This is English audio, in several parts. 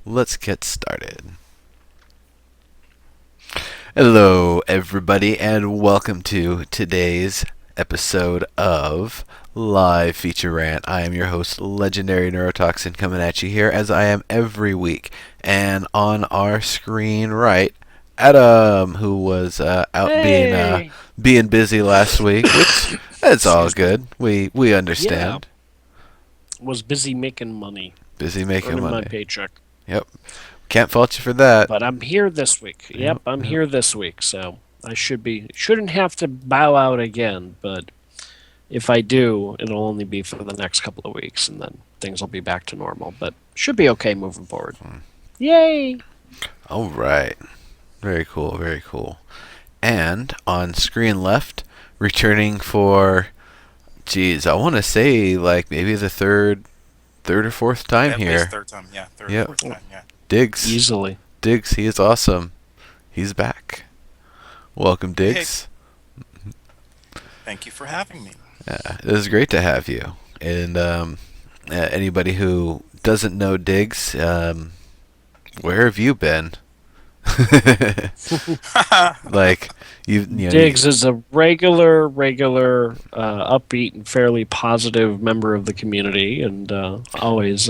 let's get started. Hello, everybody, and welcome to today's episode of Live Feature Rant. I am your host, Legendary Neurotoxin, coming at you here as I am every week. And on our screen right, Adam, who was out Hey! being busy last week, which it's all Excuse me. good. We Yeah, understand. was busy making money, Busy making earning my money. paycheck. Yep. Can't fault you for that. But I'm here this week. Yep. Yep, I'm Yep. here this week, so I shouldn't have to bow out again, but if I do, it'll only be for the next couple of weeks and then things will be back to normal, but should be okay moving forward. Yay! All right. Very cool. Very cool. And on screen left, returning for, geez, I want to say like maybe the third or fourth time At here. least third time, yeah. Third Yep. or fourth time, yeah. Dygz. Easily. Dygz, he is awesome. He's back. Welcome, Dygz. Thank you for having me. It is great to have you. And anybody who doesn't know Dygz, where have you been? Like you know, Diggs is a regular, upbeat and fairly positive member of the community, and always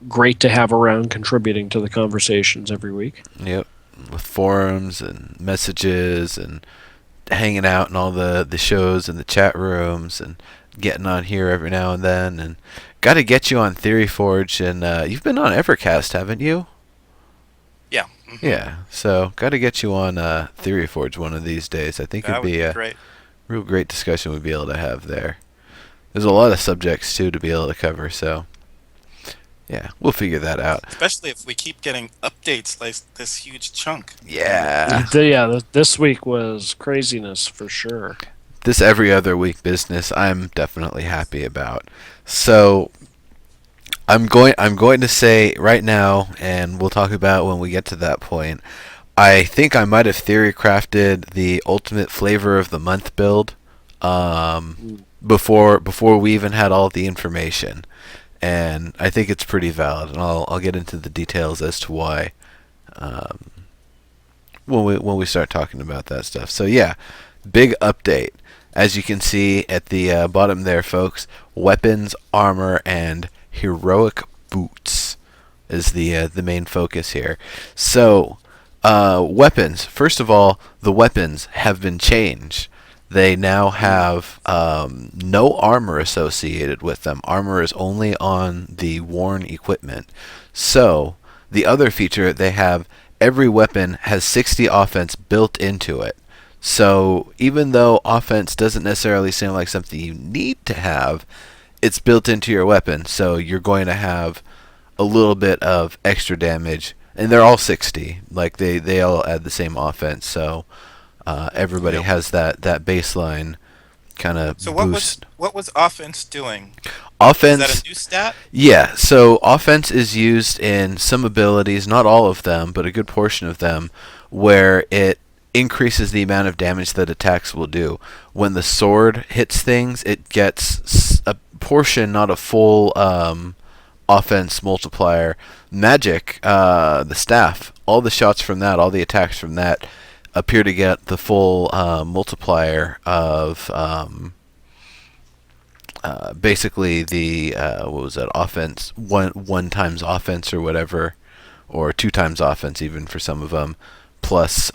great to have around, contributing to the conversations every week. yep, with forums and messages and hanging out in all the shows and the chat rooms and getting on here every now and then, and got to get you on Theory Forge, and you've been on Evercast, haven't you? Yeah. Yeah, so got to get you on Theory Forge one of these days. I think That it'd would be be a great. real great discussion we'd be able to have there. There's a lot of subjects too to be able to cover, so yeah, we'll figure that out. Especially if we keep getting updates like this huge chunk. Yeah, This week was craziness for sure. this every other week business I'm definitely happy about. So I'm going to say right now, and we'll talk about when we get to that point. I think I might have theory crafted the ultimate flavor of the month build before we even had all the information, and I think it's pretty valid. And I'll get into the details as to why um, when we start talking about that stuff. So yeah, big update. As you can see at the bottom there, folks, weapons, armor, and heroic boots is the main focus here. So, weapons. First of all, the weapons have been changed. They now have no armor associated with them. Armor is only on the worn equipment. So, the other feature they have, every weapon has 60 offense built into it. So even though offense doesn't necessarily seem like something you need to have, it's built into your weapon. So you're going to have a little bit of extra damage, and they're all 60. Like they all add the same offense. So everybody Yep. has that baseline kind of So boost. what was offense doing? Is Offense. that a new stat? Yeah, so offense is used in some abilities, not all of them, but a good portion of them, where it increases the amount of damage that attacks will do. When the sword hits things, it gets a portion, not a full offense multiplier. Magic, the staff, all the shots from that, all the attacks from that appear to get the full multiplier of basically the what was that, offense, one times offense or whatever, or two times offense even for some of them, plus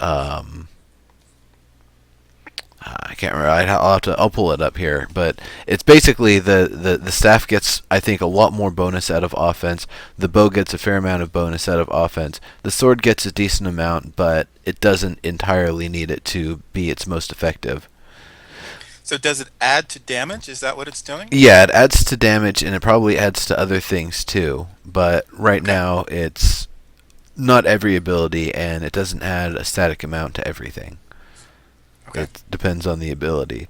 I can't remember. I'll pull it up here, but it's basically the staff gets, I think, a lot more bonus out of offense. The bow gets a fair amount of bonus out of offense. The sword gets a decent amount, but it doesn't entirely need it to be its most effective. So does it add to damage? Is that what it's doing? Yeah, it adds to damage, and it probably adds to other things too. But right Okay. now, it's not every ability, and it doesn't add a static amount to everything. Okay. It depends on the ability.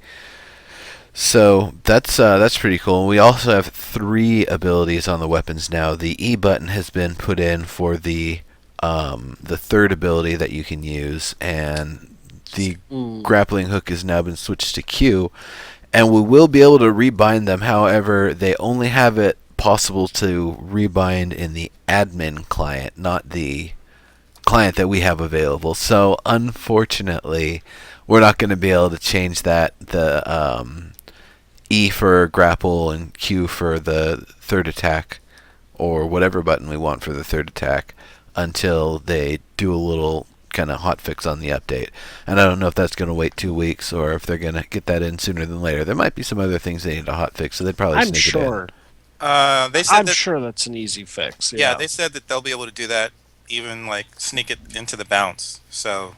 So that's pretty cool. We also have 3 abilities on the weapons now. The E button has been put in for the third ability that you can use, and the grappling hook has now been switched to Q. And we will be able to rebind them. However, they only have it possible to rebind in the admin client, not the client that we have available. So unfortunately, we're not going to be able to change that. The E for grapple and Q for the third attack, or whatever button we want for the third attack, until they do a little kind of hotfix on the update. And I don't know if that's going to wait 2 weeks or if they're going to get that in sooner than later. There might be some other things they need to hotfix, so they'd probably I'm sneak sure. it They said I'm that, sure that's an easy fix. yeah, they said that they'll be able to do that, even like sneak it into the bounce. So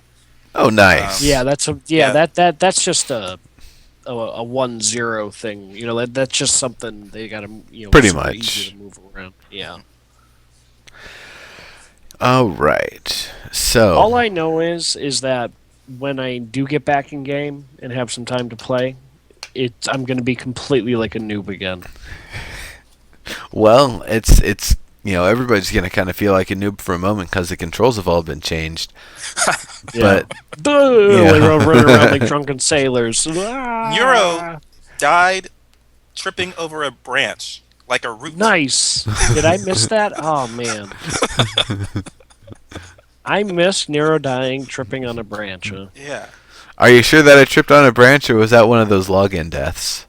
in. Oh, nice. Yeah, that's Yeah. that's just a 1-0 thing. You know, that's just something they got to Pretty sort of much. easy to move around. Yeah. All right. So All I know is that when I do get back in game and have some time to play, I'm going to be completely like a noob again. well, it's everybody's gonna kind of feel like a noob for a moment because the controls have all been changed. Yeah. But They're all running around like drunken sailors. Neuro died tripping over a branch like a root. Nice. Did I miss that? Oh man. I missed Nero dying tripping on a branch. Yeah. are you sure that I tripped on a branch, or was that one of those login deaths?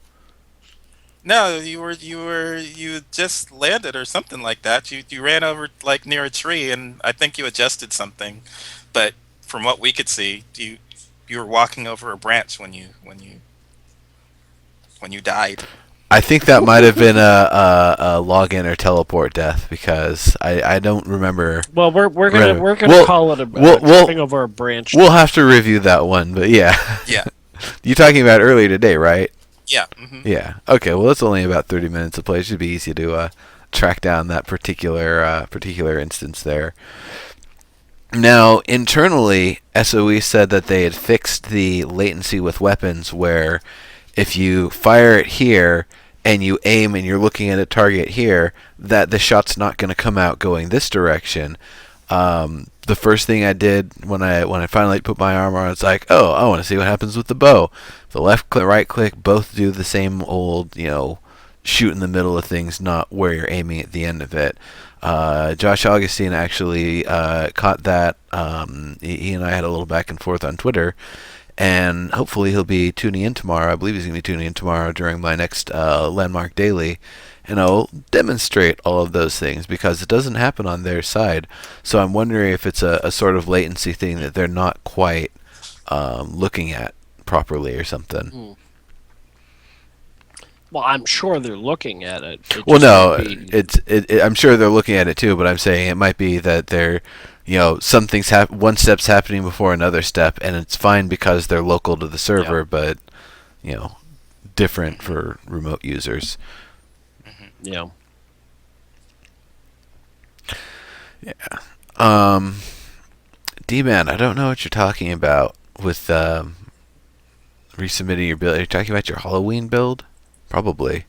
No, you just landed or something like that. You ran over like near a tree, and I think you adjusted something. But from what we could see, you were walking over a branch when you died. I think that might have been a login or teleport death, because I don't remember. Well, we're gonna We'll- call it a we'll- tripping over a branch. We'll have to review that one, but yeah. Yeah. You're talking about earlier today, right? Yeah. Yeah. Okay. Well, it's only about 30 minutes to play. It should be easy to track down that particular instance there. Now, internally, SOE said that they had fixed the latency with weapons, where if you fire it here and you aim and you're looking at a target here, that the shot's not going to come out going this direction. The first thing I did when I finally put my armor on, it's like, oh, I want to see what happens with the bow. The left click, right click, both do the same old, shoot in the middle of things, not where you're aiming at the end of it. Josh Augustine actually caught that. He and I had a little back and forth on Twitter, and hopefully he'll be tuning in tomorrow. I believe he's going to be tuning in tomorrow during my next Landmark Daily, and I'll demonstrate all of those things, because it doesn't happen on their side. So I'm wondering if it's a sort of latency thing that they're not quite looking at properly or something. Well, I'm sure they're looking at it. It Well, just no, might be- I'm sure they're looking at it too, but I'm saying it might be that they're, something's one step's happening before another step, and it's fine because they're local to the server, but, different for remote users. Yeah. D-Man, I don't know what you're talking about with resubmitting your build. Are you talking about your Halloween build? Probably.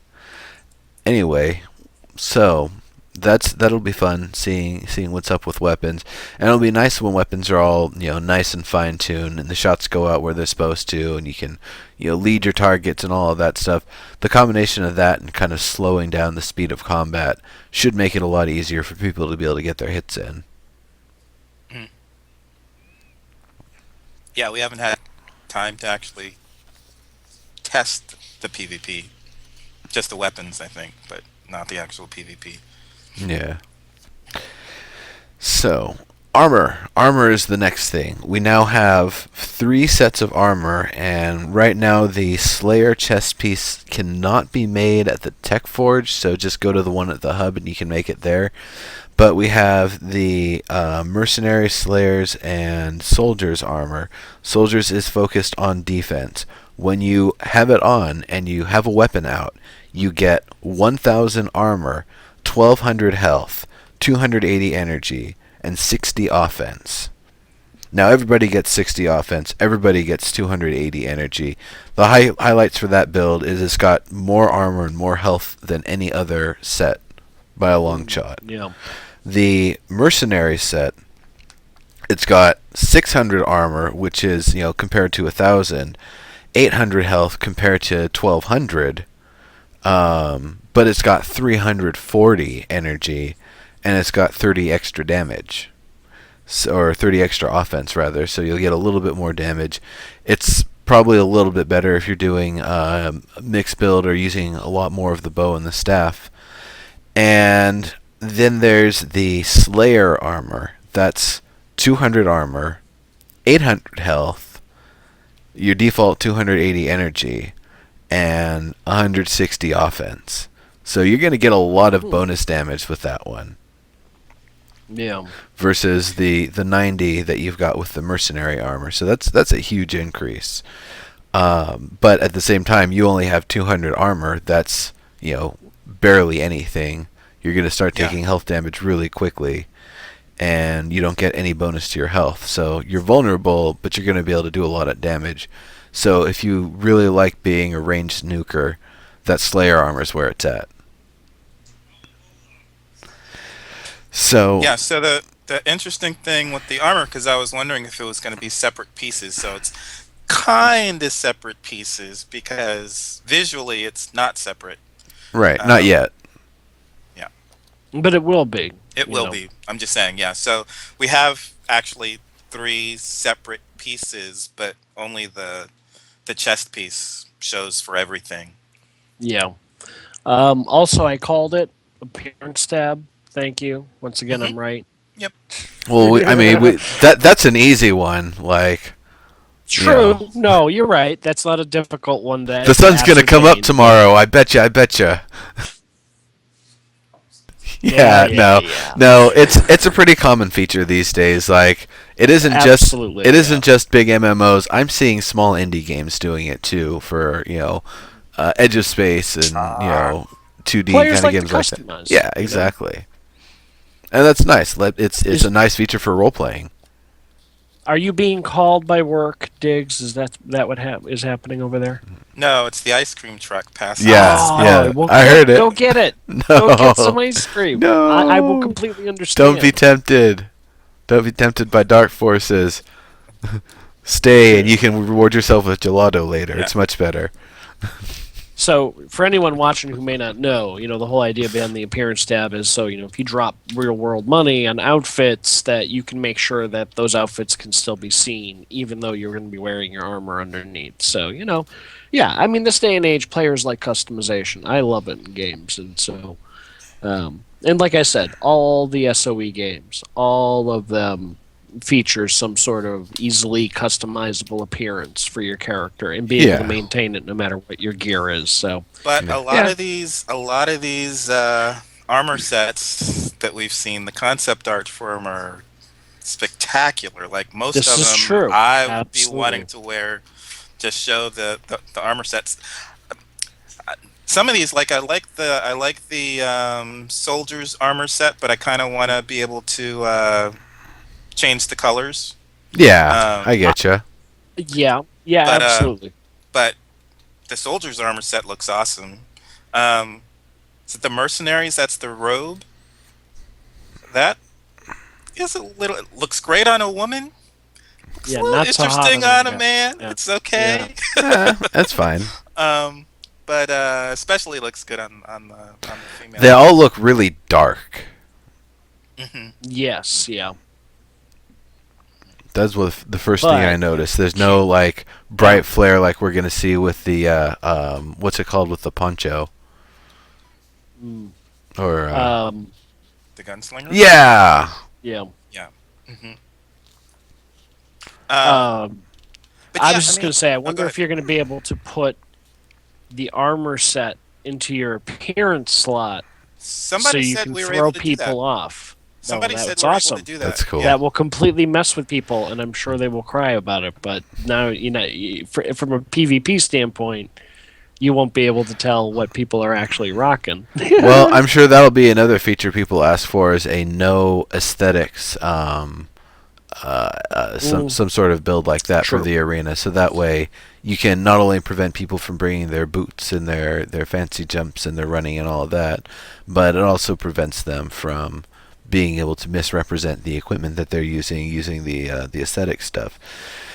Anyway, so that'll be fun, seeing what's up with weapons, and it'll be nice when weapons are all nice and fine tuned, and the shots go out where they're supposed to, and you can lead your targets and all of that stuff. The combination of that and kind of slowing down the speed of combat should make it a lot easier for people to be able to get their hits in. Yeah, we haven't had time to actually test the PvP. Just the weapons, I think, but not the actual PvP. Yeah. So, armor. Armor is the next thing. We now have 3 sets of armor, and right now the Slayer chest piece cannot be made at the Tech Forge, so just go to the one at the hub and you can make it there. But we have the Mercenary, Slayers, and Soldiers armor. Soldiers is focused on defense. When you have it on and you have a weapon out, you get 1,000 armor, 1,200 health, 280 energy, and 60 offense. Now everybody gets 60 offense, everybody gets 280 energy. The highlights for that build is it's got more armor and more health than any other set by a long shot. Yeah. The Mercenary set, it's got 600 armor, which is, compared to 1,000, 800 health compared to 1,200. But but it's got 340 energy, and it's got 30 extra damage. Or 30 extra offense, rather, so you'll get a little bit more damage. It's probably a little bit better if you're doing a mixed build or using a lot more of the bow and the staff. And then there's the Slayer armor. That's 200 armor, 800 health, your default 280 energy, and 160 offense. So you're going to get a lot of bonus damage with that one. Yeah. Versus the 90 that you've got with the mercenary armor. So that's a huge increase. But at the same time, you only have 200 armor. That's, barely anything. You're going to start taking health damage really quickly, and you don't get any bonus to your health. So you're vulnerable, but you're going to be able to do a lot of damage. So if you really like being a ranged nuker, that Slayer armor is where it's at. So So the interesting thing with the armor, because I was wondering if it was going to be separate pieces. So it's kind of separate pieces because visually it's not separate. Right, not yet. Yeah. But it will be. It will be. I'm just saying, yeah. So we have actually 3 separate pieces, but only the chest piece shows for everything. Yeah. Also, I called it appearance tab. Thank you. Once again, I'm right. Yep. Well, that's an easy one. Like, true. No, you're right. That's not a difficult one. The sun's gonna come up tomorrow. I betcha. No. It's a pretty common feature these days. Like, it isn't just big MMOs. I'm seeing small indie games doing it too for Edge of Space and 2D kind of games like that. Yeah, exactly. And that's nice. It's a nice feature for role playing. Are you being called by work, Dygz? Is that what is happening over there? No, it's the ice cream truck passing. Yeah, I heard it. Go get it. No. Go get some ice cream. No. I will completely understand. Don't be tempted. Don't be tempted by dark forces. Stay, and you can reward yourself with gelato later. Yeah. It's much better. So, for anyone watching who may not know, the whole idea behind the appearance tab is so, if you drop real-world money on outfits, that you can make sure that those outfits can still be seen, even though you're going to be wearing your armor underneath. So, this day and age, players like customization. I love it in games, and so, and like I said, all the SOE games, all of them features some sort of easily customizable appearance for your character and be able to maintain it no matter what your gear is. So, but a lot of these armor sets that we've seen, the concept art for them are spectacular. Like most of them, true. I would be wanting to wear. Just show the armor sets. Some of these, like I like the soldier's armor set, but I kind of want to be able to change the colors. Yeah, I getcha. Yeah, absolutely. But the soldier's armor set looks awesome. Is it the mercenaries? That's the robe. That is it looks great on a woman. Looks a little interesting on a man. Yeah. It's okay. Yeah. That's fine. But especially looks good on the female. They all look really dark. Mm-hmm. Yes. Yeah. That's what the first thing I noticed. There's no like bright flare like we're gonna see with the what's it called with the poncho? Or the gunslinger. Yeah. Yeah. Yeah. Mm-hmm. I was just gonna say, I wonder if you're gonna be able to put the armor set into your appearance slot, Somebody so you said can we were throw able to do people that. off. Somebody said that's we were awesome. able to do that. That's cool. That will completely mess with people, and I'm sure they will cry about it. But now, from a PvP standpoint, you won't be able to tell what people are actually rocking. Well, I'm sure that'll be another feature people ask for is a no aesthetics, some sort of build like that for the arena. So that way you can not only prevent people from bringing their boots and their fancy jumps and their running and all of that, but it also prevents them from being able to misrepresent the equipment that they're using the aesthetic stuff.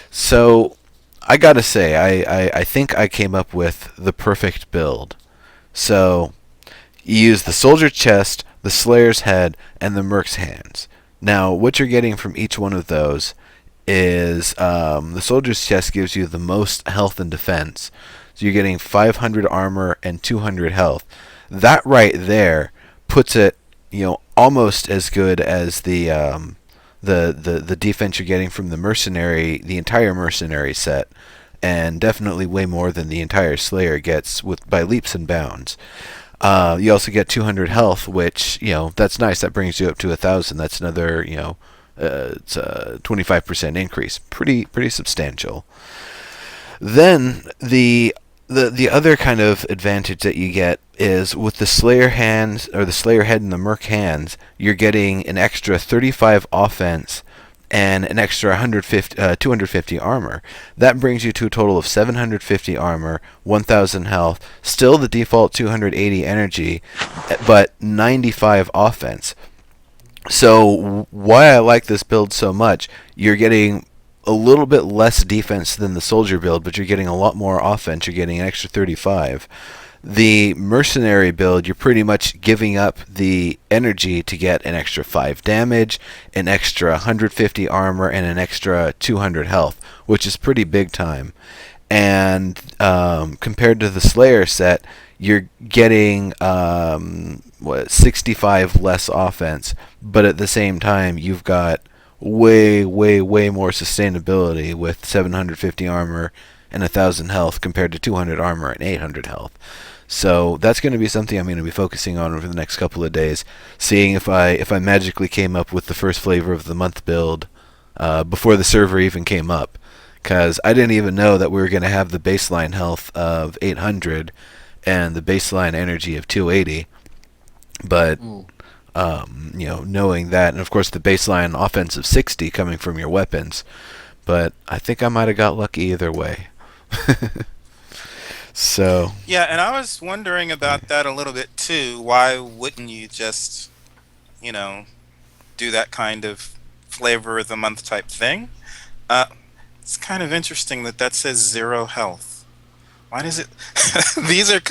So I gotta say, I think I came up with the perfect build. So You use the soldier's chest, the slayer's head, and the merc's hands. Now, what you're getting from each one of those is the soldier's chest gives you the most health and defense. So you're getting 500 armor and 200 health. That right there puts it, almost as good as the defense you're getting from the entire mercenary set, and definitely way more than the entire Slayer gets by leaps and bounds. You also get 200 health, which that's nice. That brings you up to 1,000. That's another it's a 25% increase. Pretty substantial. Then the other kind of advantage that you get is with the Slayer hands, or the Slayer head and the Merc hands, you're getting an extra 35 offense and an extra 250 armor. That brings you to a total of 750 armor, 1,000 health, still the default 280 energy, but 95 offense. So why I like this build so much, you're getting a little bit less defense than the soldier build, but you're getting a lot more offense. You're getting an extra 35. The mercenary build, you're pretty much giving up the energy to get an extra 5 damage, an extra 150 armor, and an extra 200 health, which is pretty big time. And compared to the Slayer set, you're getting 65 less offense, but at the same time, you've got way more sustainability with 750 armor and 1,000 health compared to 200 armor and 800 health. So that's going to be something I'm going to be focusing on over the next couple of days, seeing if I magically came up with the first flavor of the month build before the server even came up, because I didn't even know that we were going to have the baseline health of 800 and the baseline energy of 280. But knowing that, and of course the baseline offense of 60 coming from your weapons, but I think I might have got lucky either way. So Yeah, and I was wondering about that a little bit too. Why wouldn't you just, do that kind of flavor of the month type thing? It's kind of interesting that says 0 health. Why does it? These are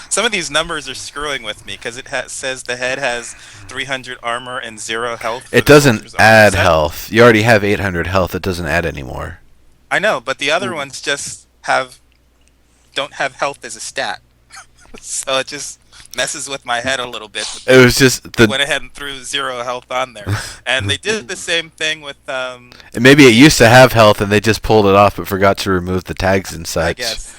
some of these numbers are screwing with me because it says the head has 300 armor and 0 health. It doesn't add health. You already have 800 health. It doesn't add anymore. I know, but the other ones just don't have health as a stat. So it just messes with my head a little bit. It was just went ahead and threw 0 health on there, and they did the same thing with. And maybe it used to have health, and they just pulled it off, but forgot to remove the tags and such. I guess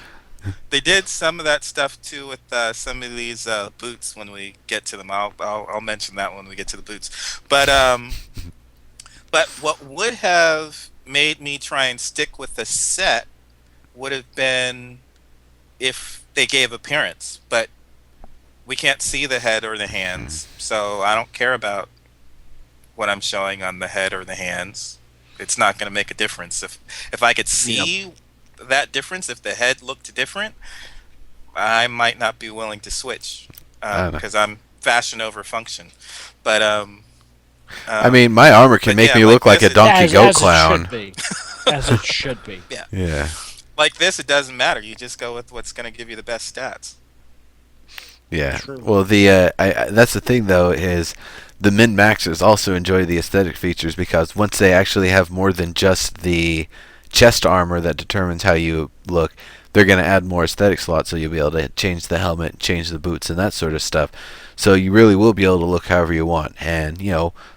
they did some of that stuff too with some of these boots. When we get to them, I'll mention that when we get to the boots. But what would have made me try and stick with the set would have been if they gave appearance, but we can't see the head or the hands, so I don't care about what I'm showing on the head or the hands. It's not going to make a difference. If I could see that difference, if the head looked different, I might not be willing to switch because I'm fashion over function. But I mean, my armor can make me look like a donkey goat clown. As it should be. Yeah. Like this, it doesn't matter. You just go with what's going to give you the best stats. Yeah. True. Well, that's the thing though, is the min-maxers also enjoy the aesthetic features because once they actually have more than just the chest armor that determines how you look, they're going to add more aesthetic slots, so you'll be able to change the helmet, change the boots, and that sort of stuff. So you really will be able to look however you want, and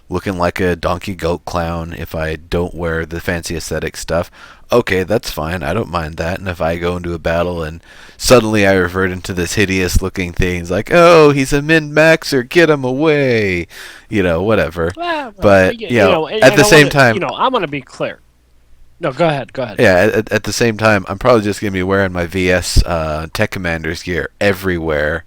looking like a donkey goat clown if I don't wear the fancy aesthetic stuff. Okay, that's fine. I don't mind that. And if I go into a battle and suddenly I revert into this hideous looking thing, it's like, oh, he's a min-maxer, get him away, whatever. But at the same time, I'm going to be clear. No, go ahead. Yeah, at the same time, I'm probably just going to be wearing my VS Tech Commander's gear everywhere,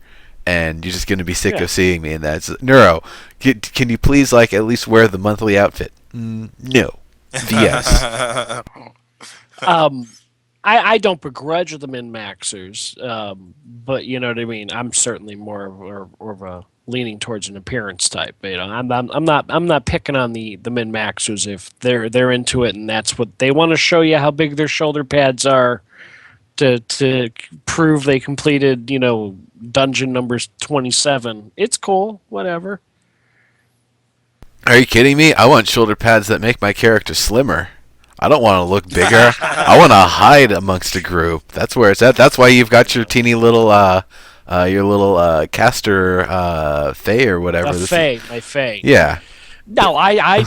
and you're just going to be sick of seeing me in that. It's, Neuro, can you please at least wear the monthly outfit? No. VS. I don't begrudge the min-maxers, but you know what I mean. I'm certainly more of a leaning towards an appearance type. I'm not picking on the min-maxers if they're into it and that's what they want to show you how big their shoulder pads are. to prove they completed, dungeon numbers 27. It's cool, whatever. Are you kidding me? I want shoulder pads that make my character slimmer. I don't want to look bigger. I want to hide amongst a group. That's where it's at. That's why you've got your teeny little caster Fae or whatever. My Fae. Yeah. No, I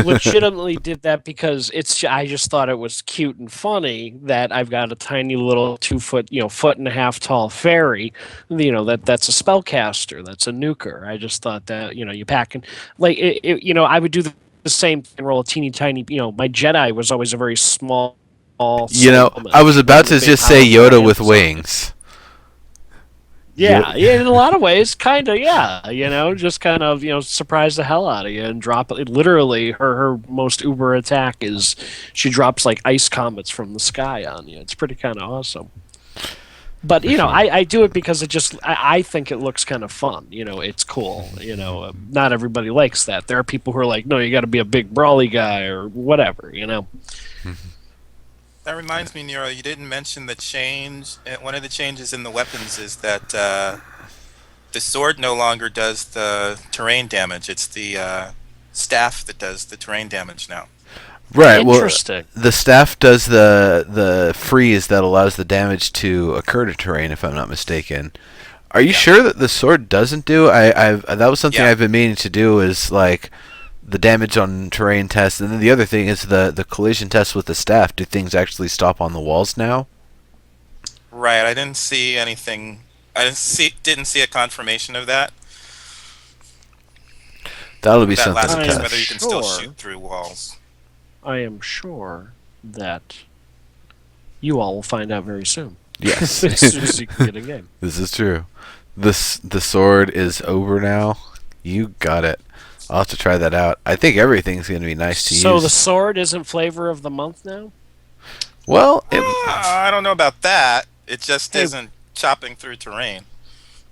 legitimately did that because I just thought it was cute and funny that I've got a tiny little 2 foot, foot and a half tall fairy, that's a spellcaster, that's a nuker. I just thought that, you pack and like I would do the same thing, roll a teeny tiny, my Jedi was always a very small. I was about to just say Yoda with wings. Yeah, in a lot of ways, kind of, yeah. Just kind of, surprise the hell out of you and drop it. Literally, her most uber attack is she drops like ice comets from the sky on you. It's pretty kind of awesome. But, I do it because I think it looks kind of fun. It's cool. Not everybody likes that. There are people who are like, no, you got to be a big brawly guy or whatever, That reminds me, Nero, you didn't mention the change. One of the changes in the weapons is that the sword no longer does the terrain damage. It's the staff that does the terrain damage now. Right. Interesting. Well, the staff does the freeze that allows the damage to occur to terrain, if I'm not mistaken. Are you sure that the sword doesn't do? That was something I've been meaning to do. Is like the damage on terrain test, and then the other thing is the collision test with the staff. Do things actually stop on the walls now? Right. I didn't see anything. Didn't see a confirmation of that. That'll be that something last to piece, test. whether you can still shoot through walls. I am sure that you all will find out very soon. Yes. As soon as you can get a game. This is true. The sword is over now. You got it. I'll have to try that out. I think everything's going to be nice to use. So the sword isn't flavor of the month now? Well, I don't know about that. It just isn't chopping through terrain.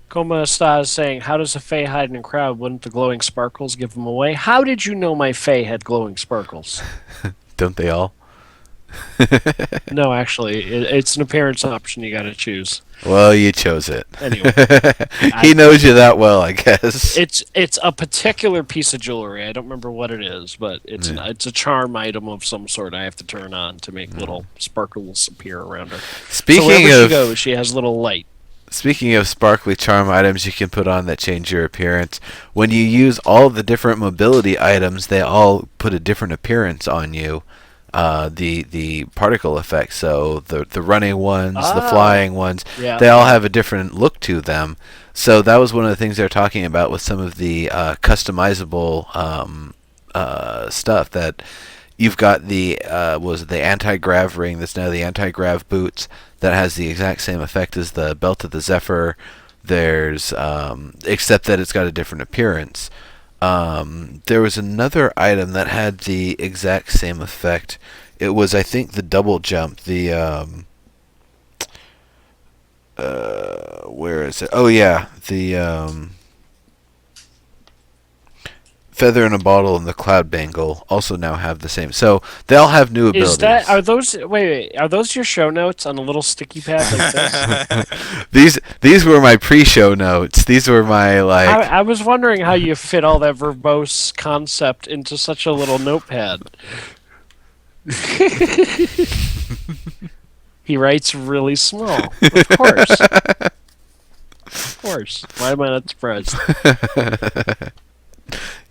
Koma Sta is saying, how does a Fae hide in a crowd? Wouldn't the glowing sparkles give them away? How did you know my Fae had glowing sparkles? don't they all? No, actually, it's an appearance option you got to choose. Well, you chose it. Anyway, he knows you that well, I guess. It's a particular piece of jewelry. I don't remember what it is, but it's a charm item of some sort. I have to turn on to make little sparkles appear around her. Speaking wherever she goes, she has little light. Speaking of sparkly charm items you can put on that change your appearance, when you use all the different mobility items, they all put a different appearance on you. The particle effects, so the running ones, the flying ones, they all have a different look to them. So that was one of the things they're talking about with some of the customizable stuff. That you've got the the anti-grav ring that's now the anti-grav boots that has the exact same effect as the belt of the Zephyr. There's except that it's got a different appearance. There was another item that had the exact same effect. It was, I think, the double jump. The where is it? Oh yeah, the feather in a bottle and the cloud bangle also now have the same. So they all have new abilities. Are those your show notes on a little sticky pad like this? These were my pre-show notes. These were my like. I was wondering how you fit all that verbose concept into such a little notepad. He writes really small. Of course. Of course. Why am I not surprised?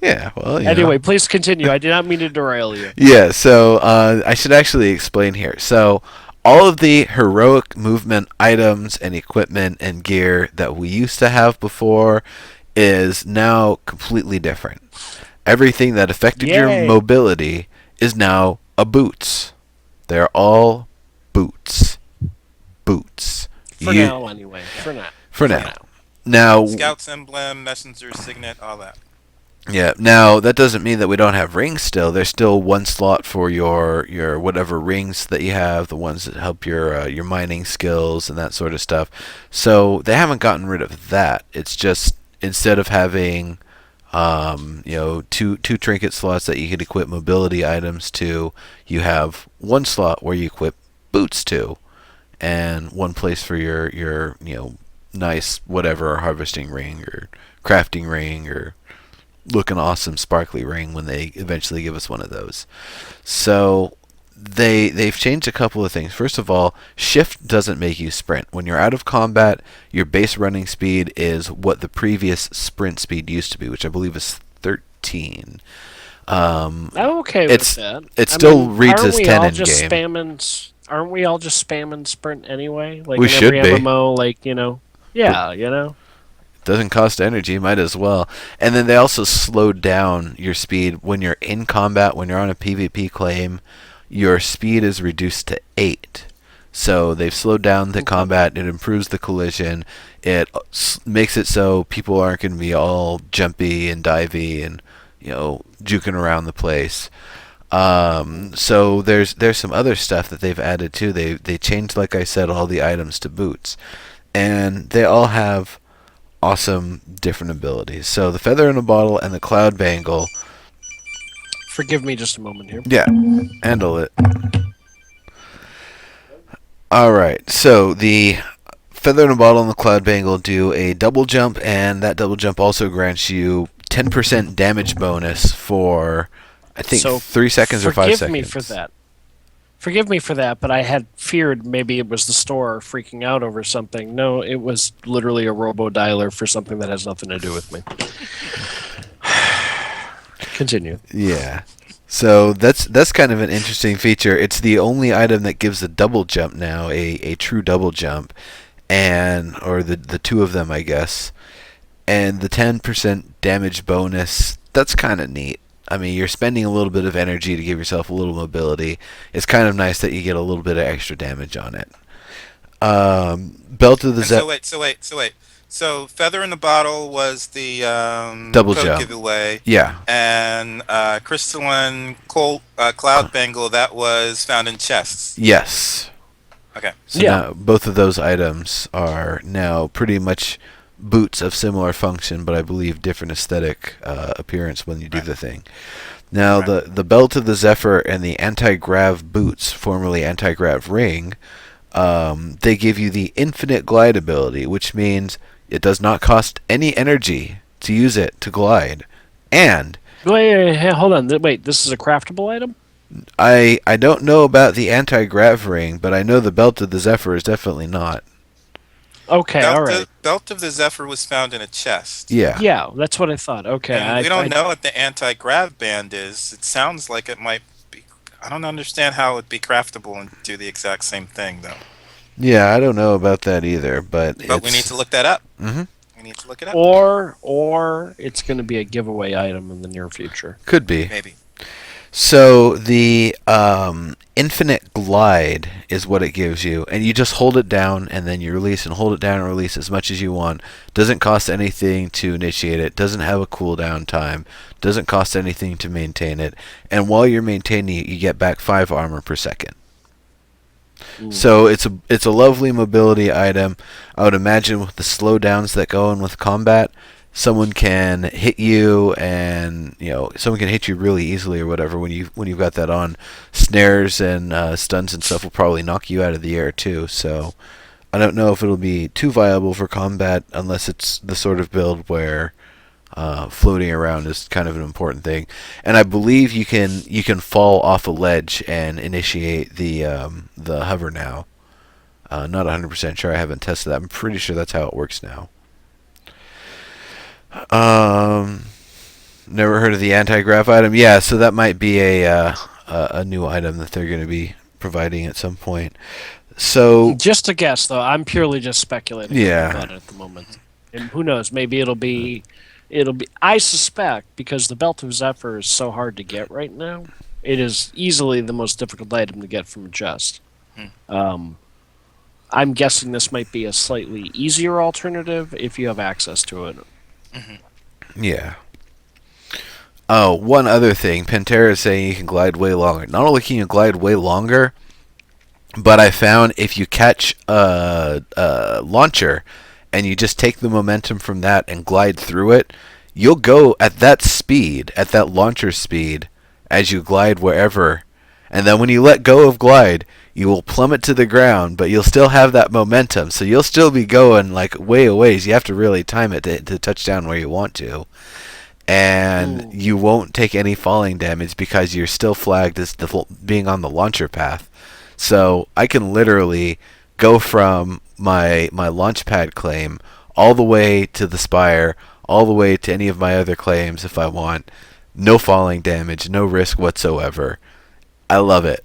Yeah, well, anyway, please continue. I did not mean to derail you. Yeah, so I should actually explain here. So all of the heroic movement items and equipment and gear that we used to have before is now completely different. Everything that affected your mobility is now a boots. They're all boots. Boots. For now, anyway. For now. Now, Scout's emblem, messenger's signet, all that. Yeah. Now that doesn't mean that we don't have rings still. There's still one slot for your whatever rings that you have, the ones that help your mining skills and that sort of stuff. So they haven't gotten rid of that. It's just instead of having two trinket slots that you could equip mobility items to, you have one slot where you equip boots to. and one place for your nice whatever harvesting ring or crafting ring or looking awesome sparkly ring when they eventually give us one of those. So they've changed a couple of things. First of all, shift doesn't make you sprint. When you're out of combat, your base running speed is what the previous sprint speed used to be, which I believe is 13. I'm okay with that. It still reads aren't as we 10 all in just game. Aren't we all just spamming sprint anyway? Like We in should every be. MMO, yeah. Doesn't cost energy, might as well. And then they also slowed down your speed when you're in combat. When you're on a PvP claim, your speed is reduced to 8. So they've slowed down the combat. It improves the collision. It makes it so people aren't going to be all jumpy and divey and juking around the place. So there's some other stuff that they've added too. They changed, like I said, all the items to boots, and they all have awesome different abilities. So the feather in a bottle and the cloud bangle. Forgive me just a moment here. Yeah, handle it. Alright, so the feather in a bottle and the cloud bangle do a double jump, and that double jump also grants you 10% damage bonus for, I think, 3 seconds or 5 seconds. Forgive me for that. Forgive me for that, but I had feared maybe it was the store freaking out over something. No, it was literally a robo-dialer for something that has nothing to do with me. Continue. Yeah. So that's kind of an interesting feature. It's the only item that gives a double jump now, a true double jump, or the two of them, I guess. And the 10% damage bonus, that's kind of neat. I mean, you're spending a little bit of energy to give yourself a little mobility. It's kind of nice that you get a little bit of extra damage on it. Belt of the wait. So feather in the bottle was the double code jump giveaway. Yeah. And crystalline cloud bangle, that was found in chests. Yes. Okay. So now both of those items are now pretty much boots of similar function, but I believe different aesthetic appearance when you do the thing. Now, the Belt of the Zephyr and the Anti-Grav boots, formerly Anti-Grav ring, they give you the infinite glide ability, which means it does not cost any energy to use it to glide. And Wait, hold on. Wait, this is a craftable item? I don't know about the Anti-Grav ring, but I know the Belt of the Zephyr is definitely not. Okay, all right. Belt of the Zephyr was found in a chest. Yeah. Yeah, that's what I thought. Okay. And we don't know what the anti-grav band is. It sounds like it might be. I don't understand how it would be craftable and do the exact same thing, though. Yeah, I don't know about that either, but we need to look that up. Mm-hmm. We need to look it up. Or it's going to be a giveaway item in the near future. Could be. Maybe. So the infinite glide is what it gives you, and you just hold it down and then you release and hold it down and release as much as you want. Doesn't cost anything to initiate it, doesn't have a cooldown time, doesn't cost anything to maintain it, and while you're maintaining it, you get back 5 armor per second. So it's a lovely mobility item. I would imagine with the slowdowns that go in with combat, someone can hit you, and someone can hit you really easily or whatever when you've got that on. Snares and stuns and stuff will probably knock you out of the air too. So I don't know if it'll be too viable for combat unless it's the sort of build where floating around is kind of an important thing. And I believe you can fall off a ledge and initiate the hover now. Not 100% sure. I haven't tested that. I'm pretty sure that's how it works now. Never heard of the anti-grav item. Yeah, so that might be a new item that they're going to be providing at some point. So just a guess, though. I'm purely just speculating about it at the moment. And who knows? Maybe it'll be. I suspect, because the Belt of Zephyr is so hard to get right now, it is easily the most difficult item to get from a chest. I'm guessing this might be a slightly easier alternative if you have access to it. Yeah. Oh, one other thing. Pantera is saying you can glide way longer. Not only can you glide way longer, but I found if you catch a launcher and you just take the momentum from that and glide through it, you'll go at that speed, at that launcher speed, as you glide wherever, And then when you let go of glide, you will plummet to the ground, but you'll still have that momentum. So you'll still be going like way a ways. You have to really time it to touch down where you want to. And you won't take any falling damage because you're still flagged as being on the launcher path. So I can literally go from my launch pad claim all the way to the spire, all the way to any of my other claims if I want. No falling damage, no risk whatsoever. I love it.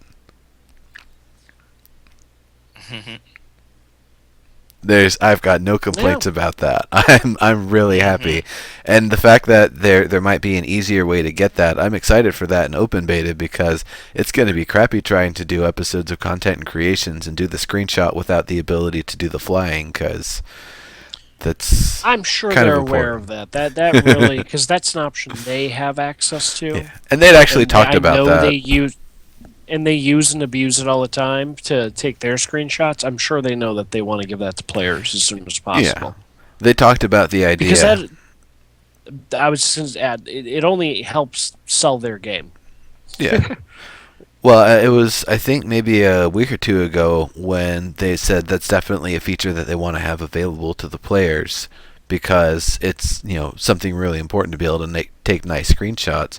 I've got no complaints about that. I'm really happy, and the fact that there might be an easier way to get that, I'm excited for that in open beta because it's going to be crappy trying to do episodes of content and creations and do the screenshot without the ability to do the flying because that's I'm sure kind they're of aware important. of that. That really, because that's an option they have access to. Yeah. And they'd actually And talked I about know that. they use and abuse it all the time to take their screenshots. I'm sure they know that they want to give that to players as soon as possible. They talked about the idea. Because that, I was just gonna add, it only helps sell their game. Yeah. Well, it was, I think, maybe a week or two ago when they said that's definitely a feature that they want to have available to the players because it's, something really important to be able to take nice screenshots.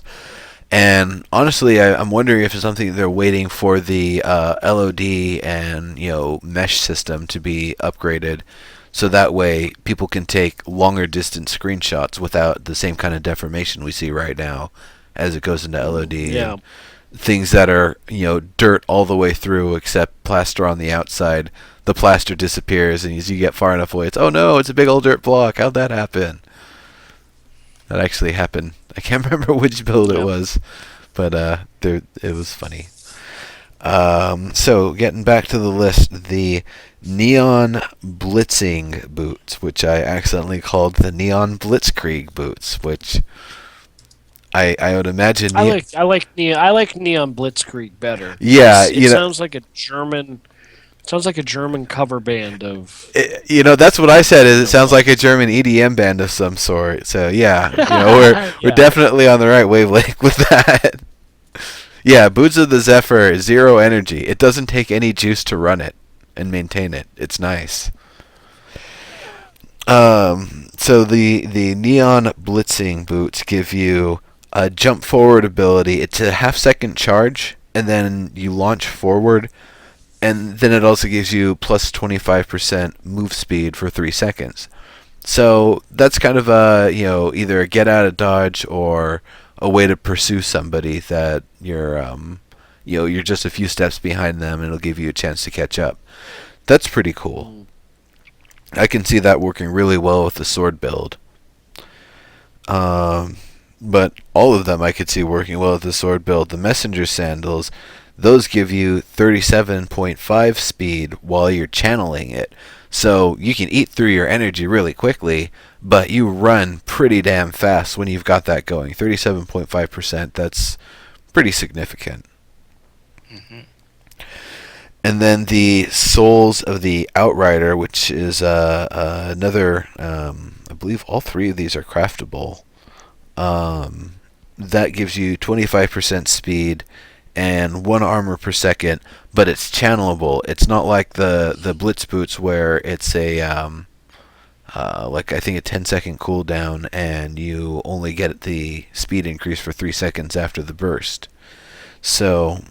And honestly, I'm wondering if it's something they're waiting for the LOD and mesh system to be upgraded, so that way people can take longer distance screenshots without the same kind of deformation we see right now as it goes into LOD. Yeah. And things that are dirt all the way through except plaster on the outside. The plaster disappears, and as you get far enough away, it's it's a big old dirt block. How'd that happen? That actually happened. I can't remember which build it was, but it was funny. So getting back to the list, the Neon Blitzing boots, which I accidentally called the Neon Blitzkrieg boots, which I would imagine. I like Neon Blitzkrieg better. Yeah, it sounds like a German. Sounds like a German cover band of. That's what I said. It sounds like a German EDM band of some sort. So yeah, we're definitely on the right wavelength with that. Yeah, Boots of the Zephyr, 0 energy. It doesn't take any juice to run it and maintain it. It's nice. So the Neon Blitzing boots give you a jump forward ability. It's a half-second charge, and then you launch forward. And then it also gives you plus 25% move speed for 3 seconds. So that's kind of either a get out of dodge or a way to pursue somebody that you're just a few steps behind them, and it'll give you a chance to catch up. That's pretty cool. I can see that working really well with the sword build. But all of them I could see working well with the sword build. The messenger sandals, those give you 37.5 speed while you're channeling it. So you can eat through your energy really quickly, but you run pretty damn fast when you've got that going. 37.5%, that's pretty significant. And then the Souls of the Outrider, which is another, I believe all 3 of these are craftable. That gives you 25% speed and 1 armor per second, but it's channelable. It's not like the Blitz boots where it's a like I think a 10-second cooldown, and you only get the speed increase for 3 seconds after the burst. So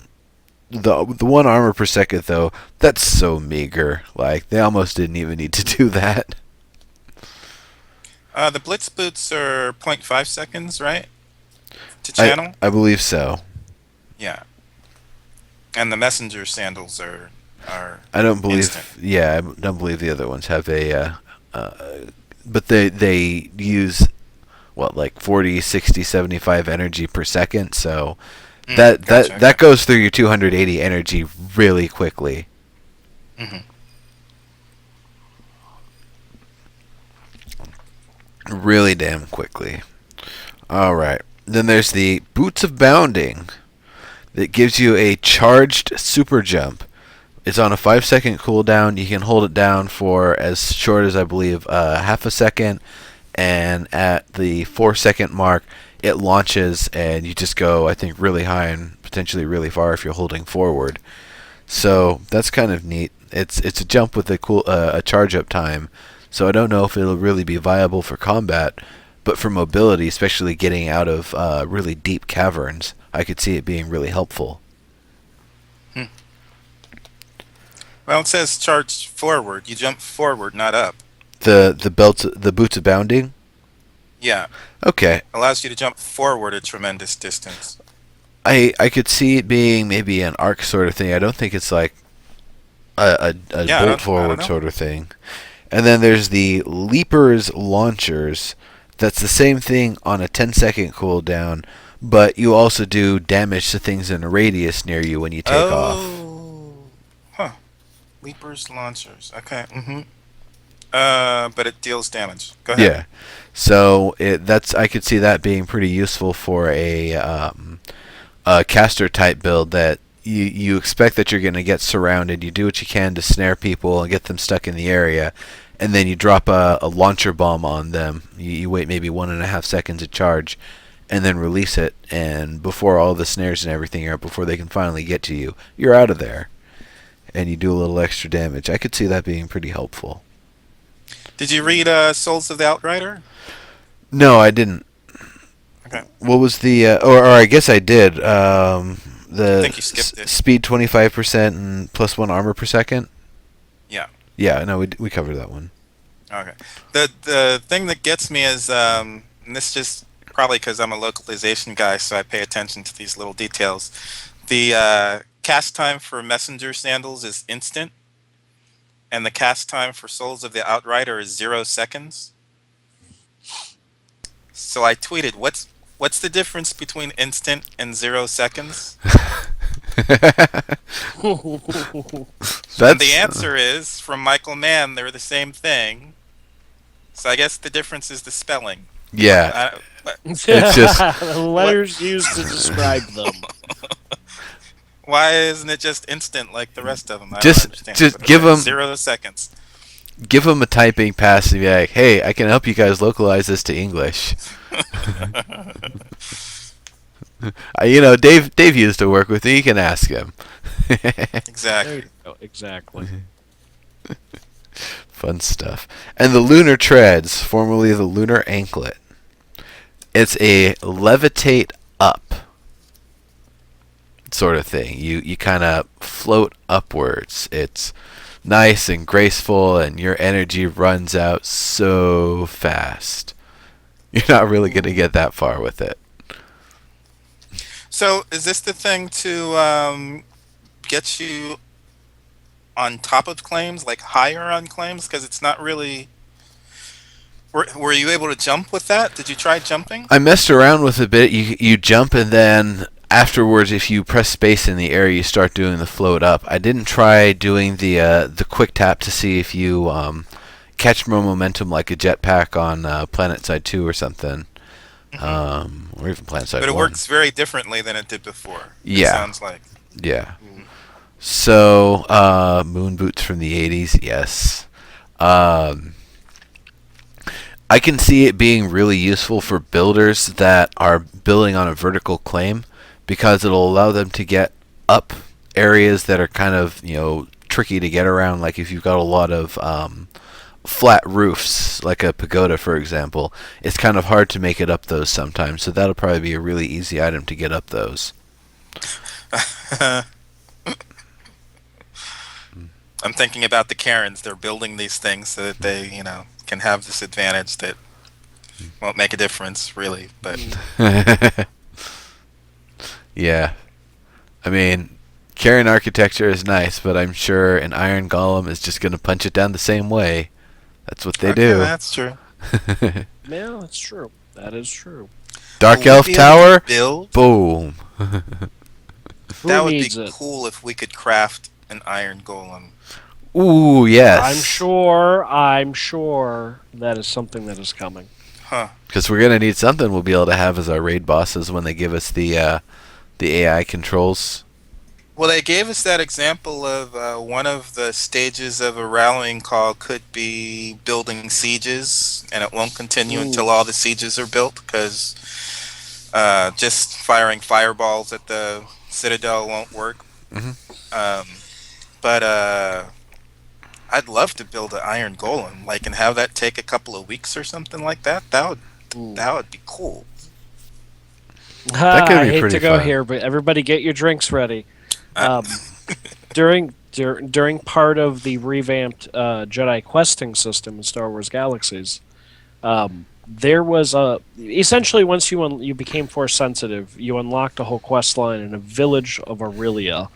the 1 armor per second though, that's so meager. Like they almost didn't even need to do that. The Blitz boots are 0.5 seconds, right? To channel? I believe so. Yeah. And the messenger sandals are I don't believe. instant. Yeah, I don't believe the other ones have a. But they use like 40, 60, 75 energy per second. So that goes through your 280 energy really quickly. Really damn quickly. All right. Then there's the Boots of Bounding that gives you a charged super jump. It's on a 5-second cooldown. You can hold it down for as short as I believe half a second, and at the 4-second mark, it launches, and you just go, I think, really high and potentially really far if you're holding forward. So that's kind of neat. It's a jump with a charge up time. So I don't know if it'll really be viable for combat, but for mobility, especially getting out of really deep caverns, I could see it being really helpful. Well, it says charge forward. You jump forward, not up. The boots of bounding. Yeah, Okay, allows you to jump forward a tremendous distance. I could see it being maybe an arc sort of thing. I don't think it's like a Yeah, I bolt don't forward know. sort of thing. And then there's the Leapers launchers. That's the same thing on a 10-second cooldown, but you also do damage to things in a radius near you when you take off. Oh, huh. Leapers, launchers. Okay. But it deals damage. Go ahead. Yeah. So I could see that being pretty useful for a caster type build that you expect that you're going to get surrounded. You do what you can to snare people and get them stuck in the area, and then you drop a launcher bomb on them. You wait maybe 1.5 seconds to charge, and then release it. And before all the snares and everything are up, before they can finally get to you, you're out of there, and you do a little extra damage. I could see that being pretty helpful. Did you read Souls of the Outrider? No, I didn't. Okay. What was the or I guess I did. The I think you skipped it. speed 25% and +1 armor per second. Yeah. Yeah, no, we covered that one. Okay. The thing that gets me is, and this just probably because I'm a localization guy, so I pay attention to these little details. The cast time for Messenger Sandals is instant, and the cast time for Souls of the Outrider is 0 seconds. So I tweeted, "What's the difference between instant and 0 seconds?" And the answer is, from Michael Mann, they're the same thing. So I guess the difference is the spelling. Yeah, It's just the letters used to describe them. Why isn't it just instant like the rest of them? I Just- don't understand. just But give okay, 'em- 0 seconds. give them a typing pass and be like, "Hey, I can help you guys localize this to English." Dave used to work with me. You can ask him. Exactly. There you go. Exactly. Fun stuff. And the Lunar Treads, formerly the Lunar Anklet. It's a levitate up sort of thing. You kind of float upwards. It's nice and graceful, and your energy runs out so fast. You're not really going to get that far with it. So is this the thing to get you on top of claims, like higher on claims? Because it's not really. Were you able to jump with that? Did you try jumping? I messed around with it a bit. You jump, and then afterwards, if you press space in the air, you start doing the float up. I didn't try doing the quick tap to see if you catch more momentum like a jetpack on PlanetSide 2 or something. Or even PlanetSide 1. But it works very differently than it did before. Yeah. It sounds like. Yeah. So, moon boots from the 80s, yes. I can see it being really useful for builders that are building on a vertical claim, because it'll allow them to get up areas that are kind of, tricky to get around. Like if you've got a lot of flat roofs, like a pagoda, for example, it's kind of hard to make it up those sometimes. So that'll probably be a really easy item to get up those. I'm thinking about the Karens. They're building these things so that they, can have this advantage that won't make a difference, really. But Yeah. I mean, Karen architecture is nice, but I'm sure an iron golem is just going to punch it down the same way. That's what they okay, do. that's true. Yeah, that's true. That is true. Dark Will we Elf be able to Tower, build. boom. That would needs be it? cool if we could craft an iron golem. Ooh, yes. I'm sure that is something that is coming. Huh. Because we're going to need something we'll be able to have as our raid bosses when they give us the AI controls. Well, they gave us that example of one of the stages of a rallying call could be building sieges, and it won't continue until all the sieges are built, because just firing fireballs at the Citadel won't work. Mhm. Um, but I'd love to build an Iron Golem, like, and have that take a couple of weeks or something like that. Ooh. That would be cool. That could I be hate pretty to go fun. here, but everybody get your drinks ready. Uh, During part of the revamped Jedi questing system in Star Wars Galaxies, there was a essentially once you became force sensitive, you unlocked a whole quest line in a village of Aurelia,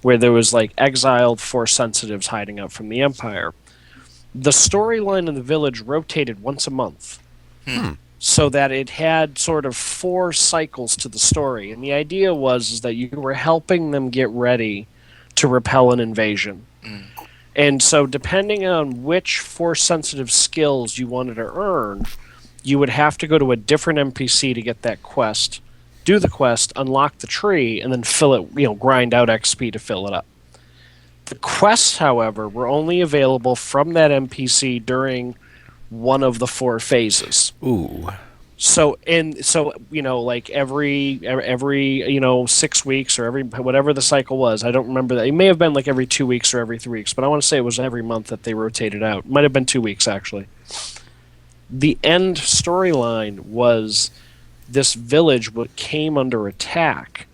where there was like exiled force sensitives hiding out from the Empire. The storyline in the village rotated once a month, hmm. so that it had sort of 4 cycles to the story, and the idea was is that you were helping them get ready to repel an invasion. Mm. And so, depending on which force sensitive skills you wanted to earn, you would have to go to a different NPC to get that quest, do the quest, unlock the tree, and then fill it, grind out XP to fill it up. The quests, however, were only available from that NPC during one of the 4 phases. Ooh. Like every 6 weeks or every whatever the cycle was, I don't remember that. It may have been like every 2 weeks or every 3 weeks, but I want to say it was every month that they rotated out. It might have been 2 weeks actually. The end storyline was this village came under attack,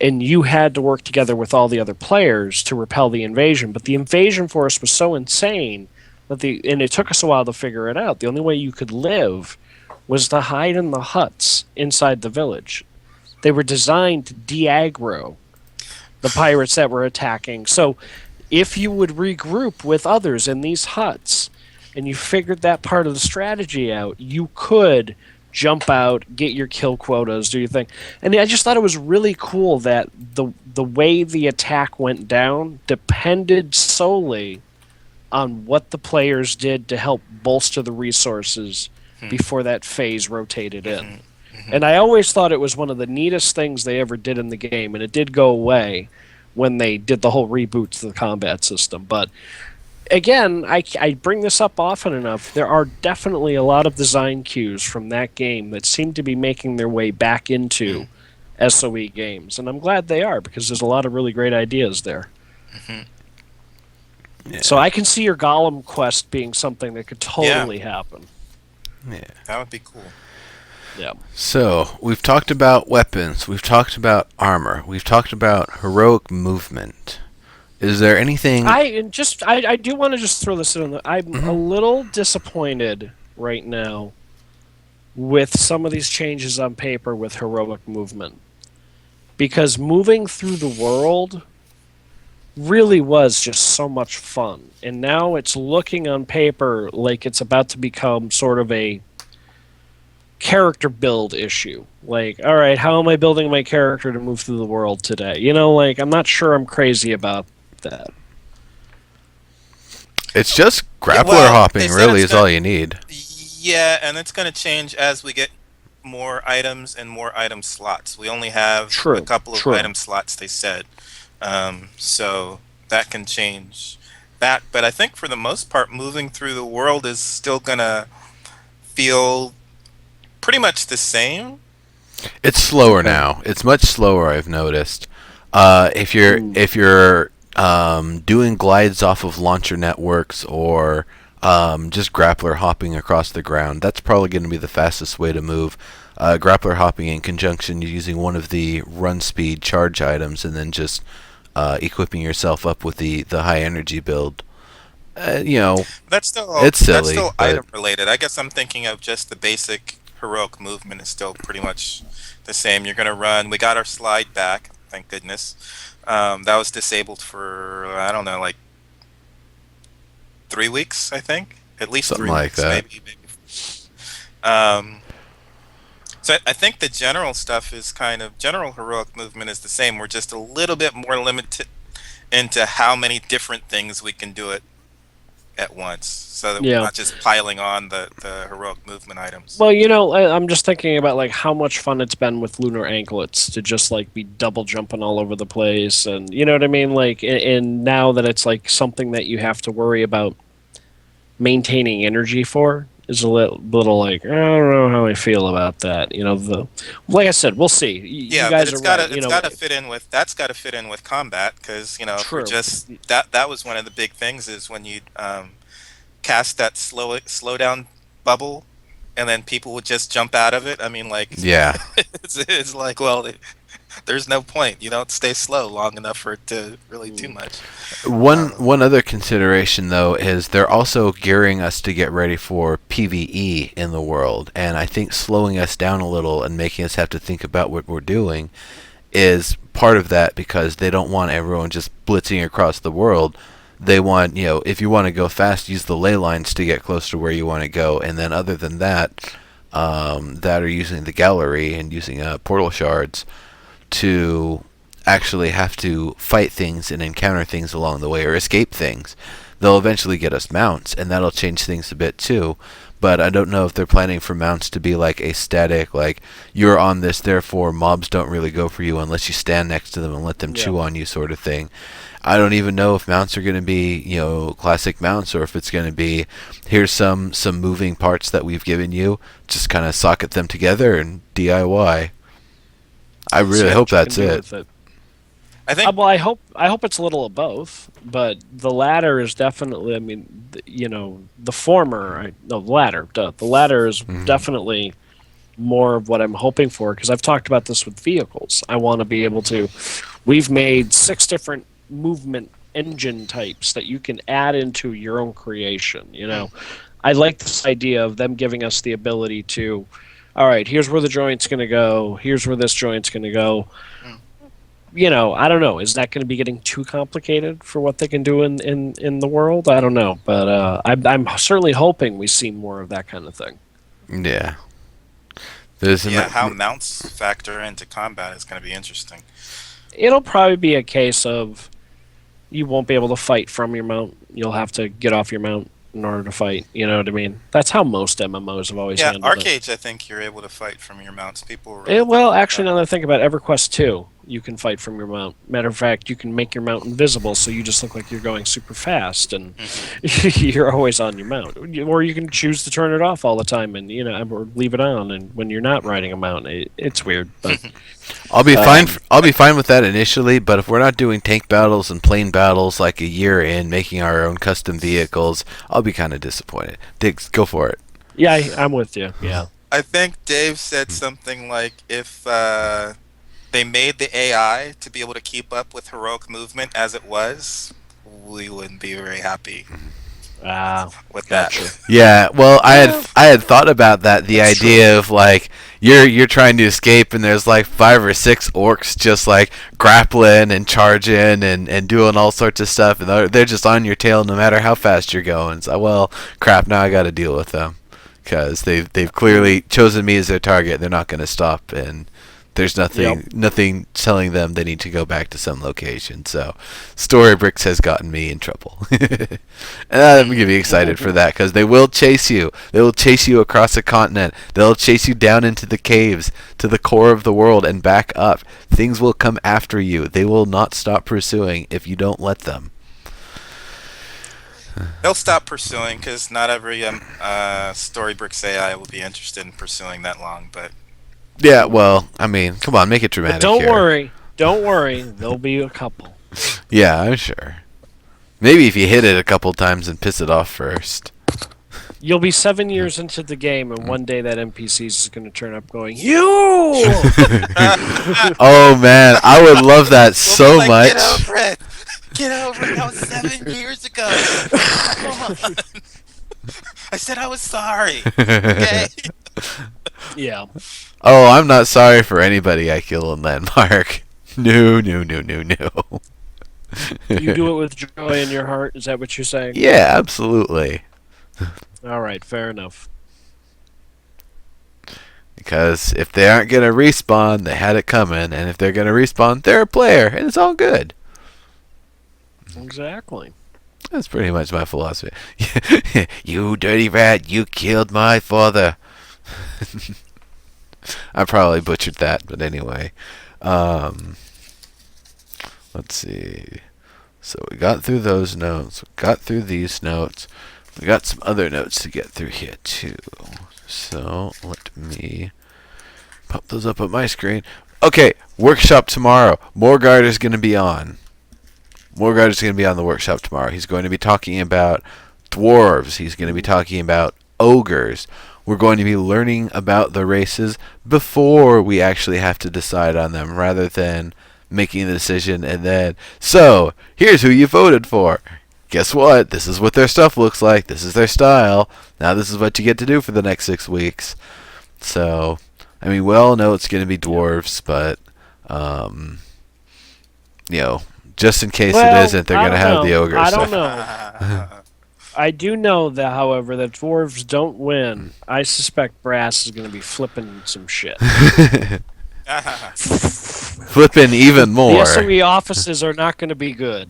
and you had to work together with all the other players to repel the invasion. But the invasion force was so insane and it took us a while to figure it out. The only way you could live was to hide in the huts inside the village. They were designed to de-aggro the pirates that were attacking. So if you would regroup with others in these huts and you figured that part of the strategy out, you could jump out, get your kill quotas, do your thing. And I just thought it was really cool that the way the attack went down depended solely on what the players did to help bolster the resources before that phase rotated in. And I always thought it was one of the neatest things they ever did in the game, and it did go away when they did the whole reboot to the combat system. But again, I bring this up often enough. There are definitely a lot of design cues from that game that seem to be making their way back into SOE games, and I'm glad they are, because there's a lot of really great ideas there. Yeah. So I can see your Golem quest being something that could totally happen. Yeah. That would be cool. Yeah. So, we've talked about weapons, we've talked about armor, we've talked about heroic movement. Is there anything... I do want to just throw this in. I'm a little disappointed right now with some of these changes on paper with heroic movement. Because moving through the world really was just so much fun. And now it's looking on paper like it's about to become sort of a character build issue. Like, all right, how am I building my character to move through the world today? I'm not sure I'm crazy about that. It's just grappler Well, hopping, they said really, it's is all you need. Yeah, and it's going to change as we get more items and more item slots. We only have a couple of item slots, they said. So that can change that. But I think for the most part, moving through the world is still going to feel pretty much the same. It's slower now. It's much slower, I've noticed. If you're doing glides off of launcher networks or just grappler hopping across the ground, that's probably going to be the fastest way to move. Grappler hopping in conjunction using one of the run speed charge items and then just equipping yourself up with the high energy build. That's still it's silly. That's still item related. I guess I'm thinking of just the basic heroic movement is still pretty much the same. You're going to run. We got our slide back, thank goodness. That was disabled for, I don't know, like 3 weeks, I think. At least Something 3 like weeks, that. maybe. So I think the general stuff is general heroic movement is the same. We're just a little bit more limited into how many different things we can do it at once, so that we're not just piling on the heroic movement items. Well, I'm just thinking about like how much fun it's been with lunar anklets to just like be double jumping all over the place, and you know what I mean. Like, and now that it's like something that you have to worry about maintaining energy for is a little like I don't know how I feel about that. Like I said, we'll see. You Yeah, but guys are right. it's gotta fit in with that's gotta fit in with combat because if we're True. just that was one of the big things is when you cast that slow down bubble, and then people would just jump out of it. I mean, like Yeah. it's like well, there's no point. You don't stay slow long enough for it to really do Mm. much. One other consideration though is they're also gearing us to get ready for PvE in the world, and I think slowing us down a little and making us have to think about what we're doing is part of that because they don't want everyone just blitzing across the world. They want, if you want to go fast, use the ley lines to get close to where you want to go, and then other than that, that are using the gallery and using portal shards to actually have to fight things and encounter things along the way or escape things. They'll eventually get us mounts, and that'll change things a bit too. But I don't know if they're planning for mounts to be like a static, like you're on this, therefore mobs don't really go for you unless you stand next to them and let them chew on you, sort of thing. I don't even know if mounts are going to be, classic mounts, or if it's going to be, here's some moving parts that we've given you, just kind of socket them together and DIY. I really hope that's it. I think Well, I hope it's a little of both, but the latter is definitely. I mean, the former, no, the latter. Duh, the latter is definitely more of what I'm hoping for because I've talked about this with vehicles. I want to be able to. We've made 6 different movement engine types that you can add into your own creation. I like this idea of them giving us the ability to. All right, here's where the joint's going to go. Here's where this joint's going to go. I don't know. Is that going to be getting too complicated for what they can do in the world? I don't know. But I'm certainly hoping we see more of that kind of thing. Yeah. How mounts factor into combat is going to be interesting. It'll probably be a case of you won't be able to fight from your mount. You'll have to get off your mount in order to fight. You know what I mean? That's how most MMOs have always handled arcades, I think you're able to fight from your mounts. People well, actually, now that I think about it, EverQuest 2, you can fight from your mount. Matter of fact, you can make your mount invisible, so you just look like you're going super fast, and you're always on your mount. Or you can choose to turn it off all the time, and or leave it on. And when you're not riding a mount, it's weird. But I'll be fine. I'll be fine with that initially, but if we're not doing tank battles and plane battles like a year in, making our own custom vehicles, I'll be kind of disappointed. Dygz, go for it. Yeah, I'm with you. Yeah. I think Dave said something like if they made the AI to be able to keep up with heroic movement as it was, we wouldn't be very happy with that. Yeah, well, I had thought about that. The That's idea of like you're trying to escape, and there's like 5 or 6 orcs just like grappling and charging and doing all sorts of stuff, and they're just on your tail no matter how fast you're going. So, well, crap, now I got to deal with them because they've clearly chosen me as their target. They're not going to stop, and there's nothing telling them they need to go back to some location. So Storybricks has gotten me in trouble. And I'm going to be excited for that because they will chase you. They will chase you across a continent. They'll chase you down into the caves, to the core of the world, and back up. Things will come after you. They will not stop pursuing if you don't let them. They'll stop pursuing because not every Storybricks AI will be interested in pursuing that long, but Yeah, well, I mean, come on, make it dramatic. But here. don't worry. There'll be a couple. Yeah, I'm sure. Maybe if you hit it a couple times and piss it off first. You'll be 7 years into the game, and one day that NPC is going to turn up going, "You!" Oh man, I would love that so much. Get over it. Get over it. That was 7 years ago. Come on. I said I was sorry. Okay. Yeah. Oh, I'm not sorry for anybody I kill in Landmark. No. You do it with joy in your heart. Is that what you're saying? Yeah, absolutely. All right. Fair enough. Because if they aren't going to respawn, they had it coming. And if they're going to respawn, they're a player. And it's all good. Exactly. That's pretty much my philosophy. You dirty rat, you killed my father. I probably butchered that, but anyway. Let's see. So we got through those notes. Got through these notes. We got some other notes to get through here too. So let me pop those up on my screen. Okay, workshop tomorrow. Morgard is going to be on. Morgard is going to be on the workshop tomorrow. He's going to be talking about dwarves. He's going to be talking about ogres. We're going to be learning about the races before we actually have to decide on them, rather than making the decision and then, so, here's who you voted for. Guess what? This is what their stuff looks like. This is their style. Now this is what you get to do for the next 6 weeks. So, I mean, we all know it's going to be dwarves, but, just in case it isn't, they're going to have the ogres. I don't know. I do know that, however, that dwarves don't win. I suspect Brass is going to be flipping some shit. Flipping even more. The SOE offices are not going to be good.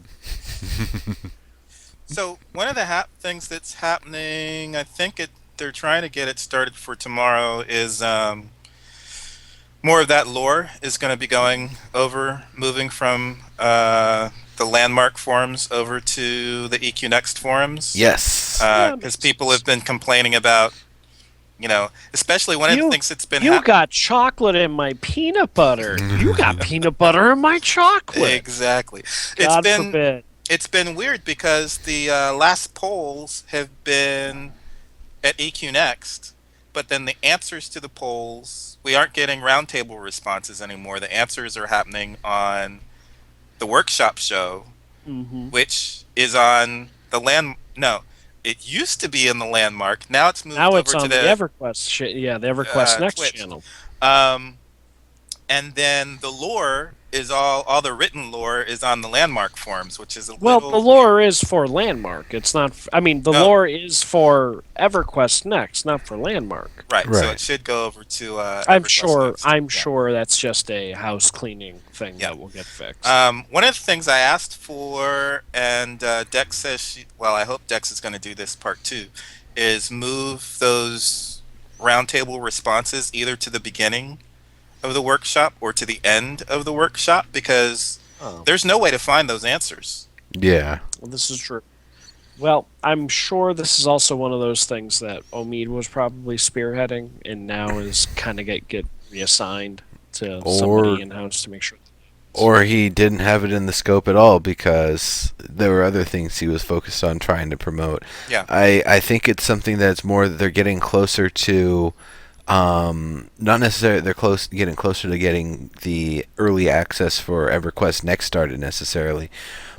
So one of the things that's happening, I think they're trying to get it started for tomorrow, is more of that lore is going to be moving from the landmark forums over to the EQ Next forums. Yes. Because people have been complaining about, especially one of the things that's been You got chocolate in my peanut butter. You got peanut butter in my chocolate. Exactly. God forbid. It's been weird because the last polls have been at EQ Next, but then the answers to the polls, we aren't getting roundtable responses anymore. The answers are happening on the workshop show, which is on the No, it used to be in the landmark. Now it's moved over to on the EverQuest. The EverQuest Next Twitch channel. And then the lore is all the written lore is on the landmark forums, which is the lore is for landmark. It's not. Lore is for EverQuest Next, not for landmark. Right. So it should go over to. I'm sure that's just a house cleaning thing that will get fixed. One of the things I asked for, and Dygz says I hope Dygz is going to do this part too, is move those roundtable responses either to the beginning of the workshop or to the end of the workshop, because there's no way to find those answers. Yeah. Well, this is true. Well, I'm sure this is also one of those things that Omid was probably spearheading and now is kind of get reassigned to somebody in-house to make sure. Or he didn't have it in the scope at all because there were other things he was focused on trying to promote. Yeah. I think it's something that's more that they're getting closer to. Not necessarily they're getting closer to getting the early access for EverQuest Next started necessarily,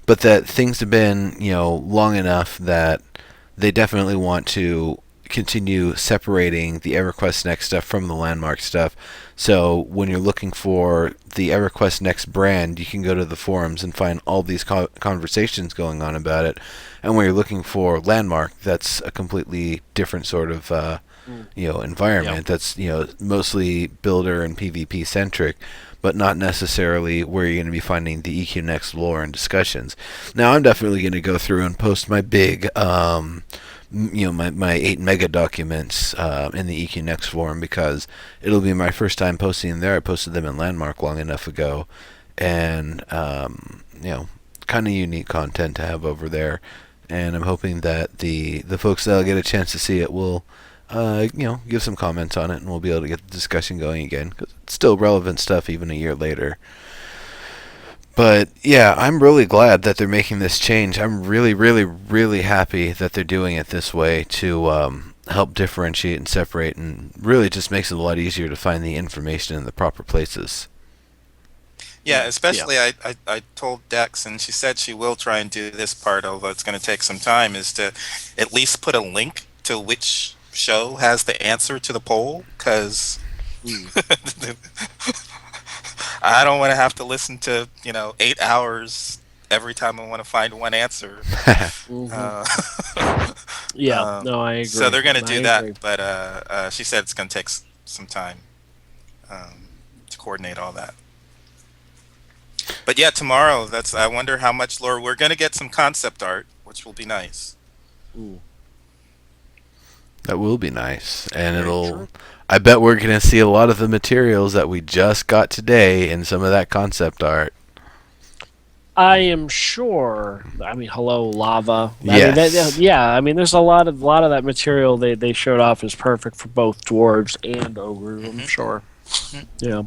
but that things have been long enough that they definitely want to continue separating the EverQuest Next stuff from the landmark stuff. So when you're looking for the EverQuest Next brand, you can go to the forums and find all these conversations going on about it. And when you're looking for landmark, that's a completely different sort of environment. That's mostly builder and PvP centric, but not necessarily where you're going to be finding the EQ Next lore and discussions. Now I'm definitely going to go through and post my big my 8 mega documents in the EQ Next forum, because it'll be my first time posting them there. I posted them in Landmark long enough ago, and kind of unique content to have over there. And I'm hoping that the folks that'll get a chance to see it will give some comments on it, and we'll be able to get the discussion going again, because it's still relevant stuff even a year later. But yeah, I'm really glad that they're making this change. I'm really, really, really happy that they're doing it this way to help differentiate and separate, and really just makes it a lot easier to find the information in the proper places. Yeah, especially I told Dygz, and she said she will try and do this part, although it's going to take some time, is to at least put a link to which show has the answer to the poll, because I don't want to have to listen to 8 hours every time I want to find one answer. No, I agree. So they're going to do that, but she said it's going to take some time to coordinate all that. But yeah, tomorrow, I wonder how much lore. We're going to get some concept art, which will be nice. Ooh. That will be nice, and I bet we're going to see a lot of the materials that we just got today in some of that concept art. I am sure. I mean, hello, lava. I mean, Yes. yeah. I mean, there's a lot of that material they showed off is perfect for both dwarves and ogres. I'm Hmm. sure. Hmm. Yeah.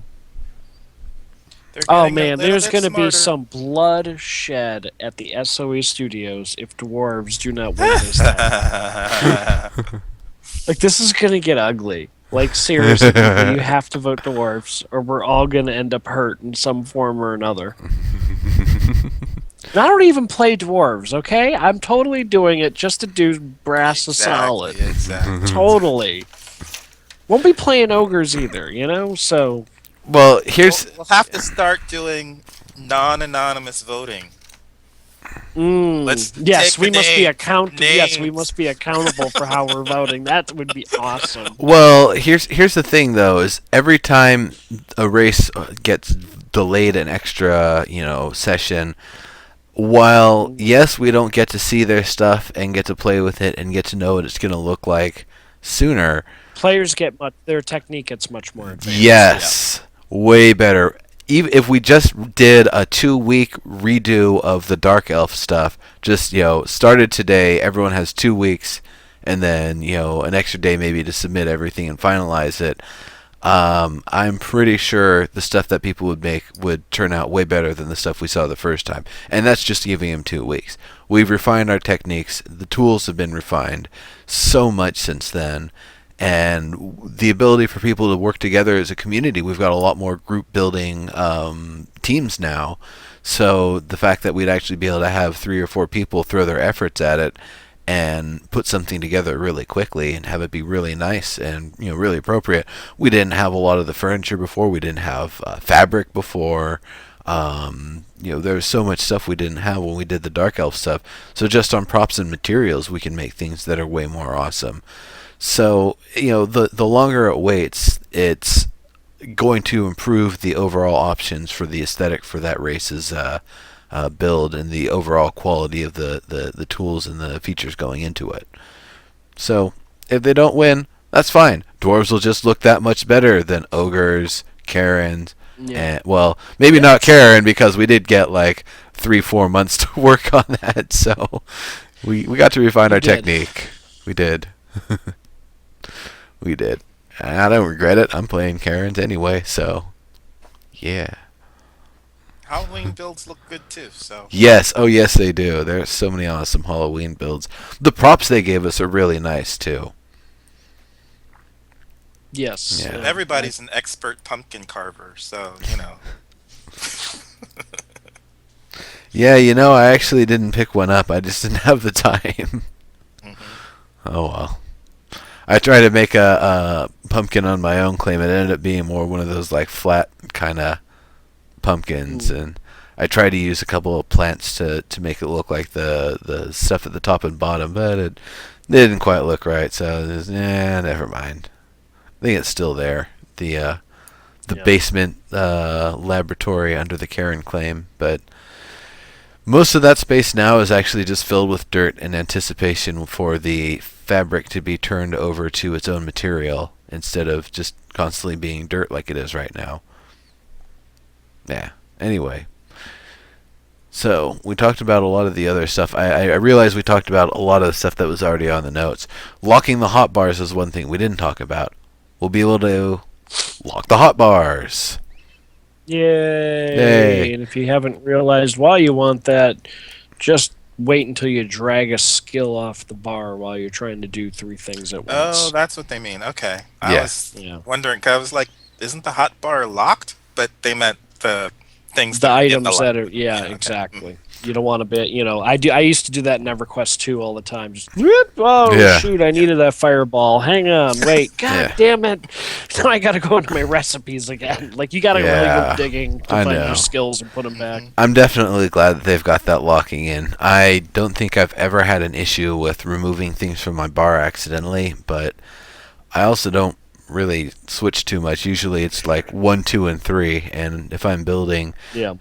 They're Oh getting a man, little there's bit gonna be smarter. some bloodshed at the SOE studios if dwarves do not win this time. Like this is gonna get ugly. Like seriously, people, you have to vote dwarves, or we're all gonna end up hurt in some form or another. And I don't even play dwarves, okay? I'm totally doing it just to do brass a Exactly, solid. exactly. Totally. Won't be playing ogres either, you know? So, Well, We'll, here's we'll have to start doing non-anonymous voting. Let's yes, take the yes, we names. must be accountable for how we're voting. That would be awesome. well, here's the thing though is every time a race gets delayed an extra, session, while Mm. yes, we don't get to see their stuff and get to play with it and get to know what it's going to look like sooner. Players get their technique gets much more advanced. Yeah. Yes, way better. Even if we just did a 2 week redo of the Dark Elf stuff, just started today, everyone has 2 weeks, and then an extra day maybe to submit everything and finalize it. I'm pretty sure the stuff that people would make would turn out way better than the stuff we saw the first time, and that's just giving them 2 weeks. We've refined our techniques. The tools have been refined so much since then, and the ability for people to work together as a community. We've got a lot more group building teams now. So the fact that we'd actually be able to have 3 or 4 people throw their efforts at it and put something together really quickly and have it be really nice and really appropriate. We didn't have a lot of the furniture before. We didn't have fabric before. There was so much stuff we didn't have when we did the Dark Elf stuff. So just on props and materials, we can make things that are way more awesome. So the longer it waits, it's going to improve the overall options for the aesthetic for that race's build and the overall quality of the tools and the features going into it. So if they don't win, that's fine. Dwarves will just look that much better than ogres, Karens, Yeah. and well, maybe not Karen because we did get like 3-4 months to work on that. So we got to refine We our did. technique. We did. We did. And I don't regret it. I'm playing Karens anyway, so yeah. Halloween builds look good too. So Yes, oh yes they do. There's so many awesome Halloween builds. The props they gave us are really nice too. Yes. Yeah. everybody's an expert pumpkin carver. So Yeah, I actually didn't pick one up. I just didn't have the time. hmm Oh well. I tried to make a pumpkin on my own claim. It ended up being more one of those like flat kind of pumpkins, Mm. and I tried to use a couple of plants to make it look like the stuff at the top and bottom, but it didn't quite look right. So never mind. I think it's still there. The Yeah. basement laboratory under the Karen claim, but most of that space now is actually just filled with dirt in anticipation for the fabric to be turned over to its own material instead of just constantly being dirt like it is right now. Yeah. Anyway, so we talked about a lot of the other stuff. I realized we talked about a lot of the stuff that was already on the notes. Locking the hotbars is one thing we didn't talk about. We'll be able to lock the hotbars. Yay! Yay. And if you haven't realized why you want that, just wait until you drag a skill off the bar while you're trying to do 3 things at oh, once. that's what they mean. Okay, I Yeah. was Yeah. wondering. 'Cause I was like, isn't the hot bar locked? But they meant the things The that are in the items lock. that are, yeah, Yeah. Okay. Mm. exactly. You don't want to be, I used to do that in EverQuest 2 all the time. Just whoop, oh Yeah. shoot, I Yeah. needed that fireball. Hang on, wait, god Yeah. damn it. Now I got to go into my recipes again. Like you got to really Yeah. go digging to I find know. your skills and put them back. Mhm. I'm definitely glad that they've got that locking in. I don't think I've ever had an issue with removing things from my bar accidentally, but I also don't really switch too much. Usually it's like 1, 2, and 3, and if I'm building, Yeah.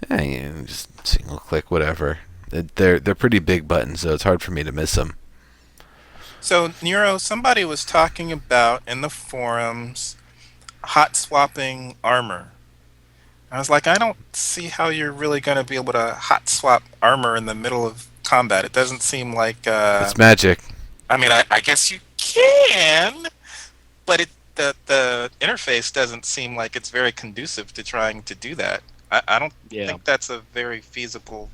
just single click whatever. They're pretty big buttons, so it's hard for me to miss them. So Nero, somebody was talking about in the forums hot swapping armor. I was like, I don't see how you're really going to be able to hot swap armor in the middle of combat. It doesn't seem like. It's magic. I mean, I guess you can, but the interface doesn't seem like it's very conducive to trying to do that. I don't Yeah. think that's a very feasible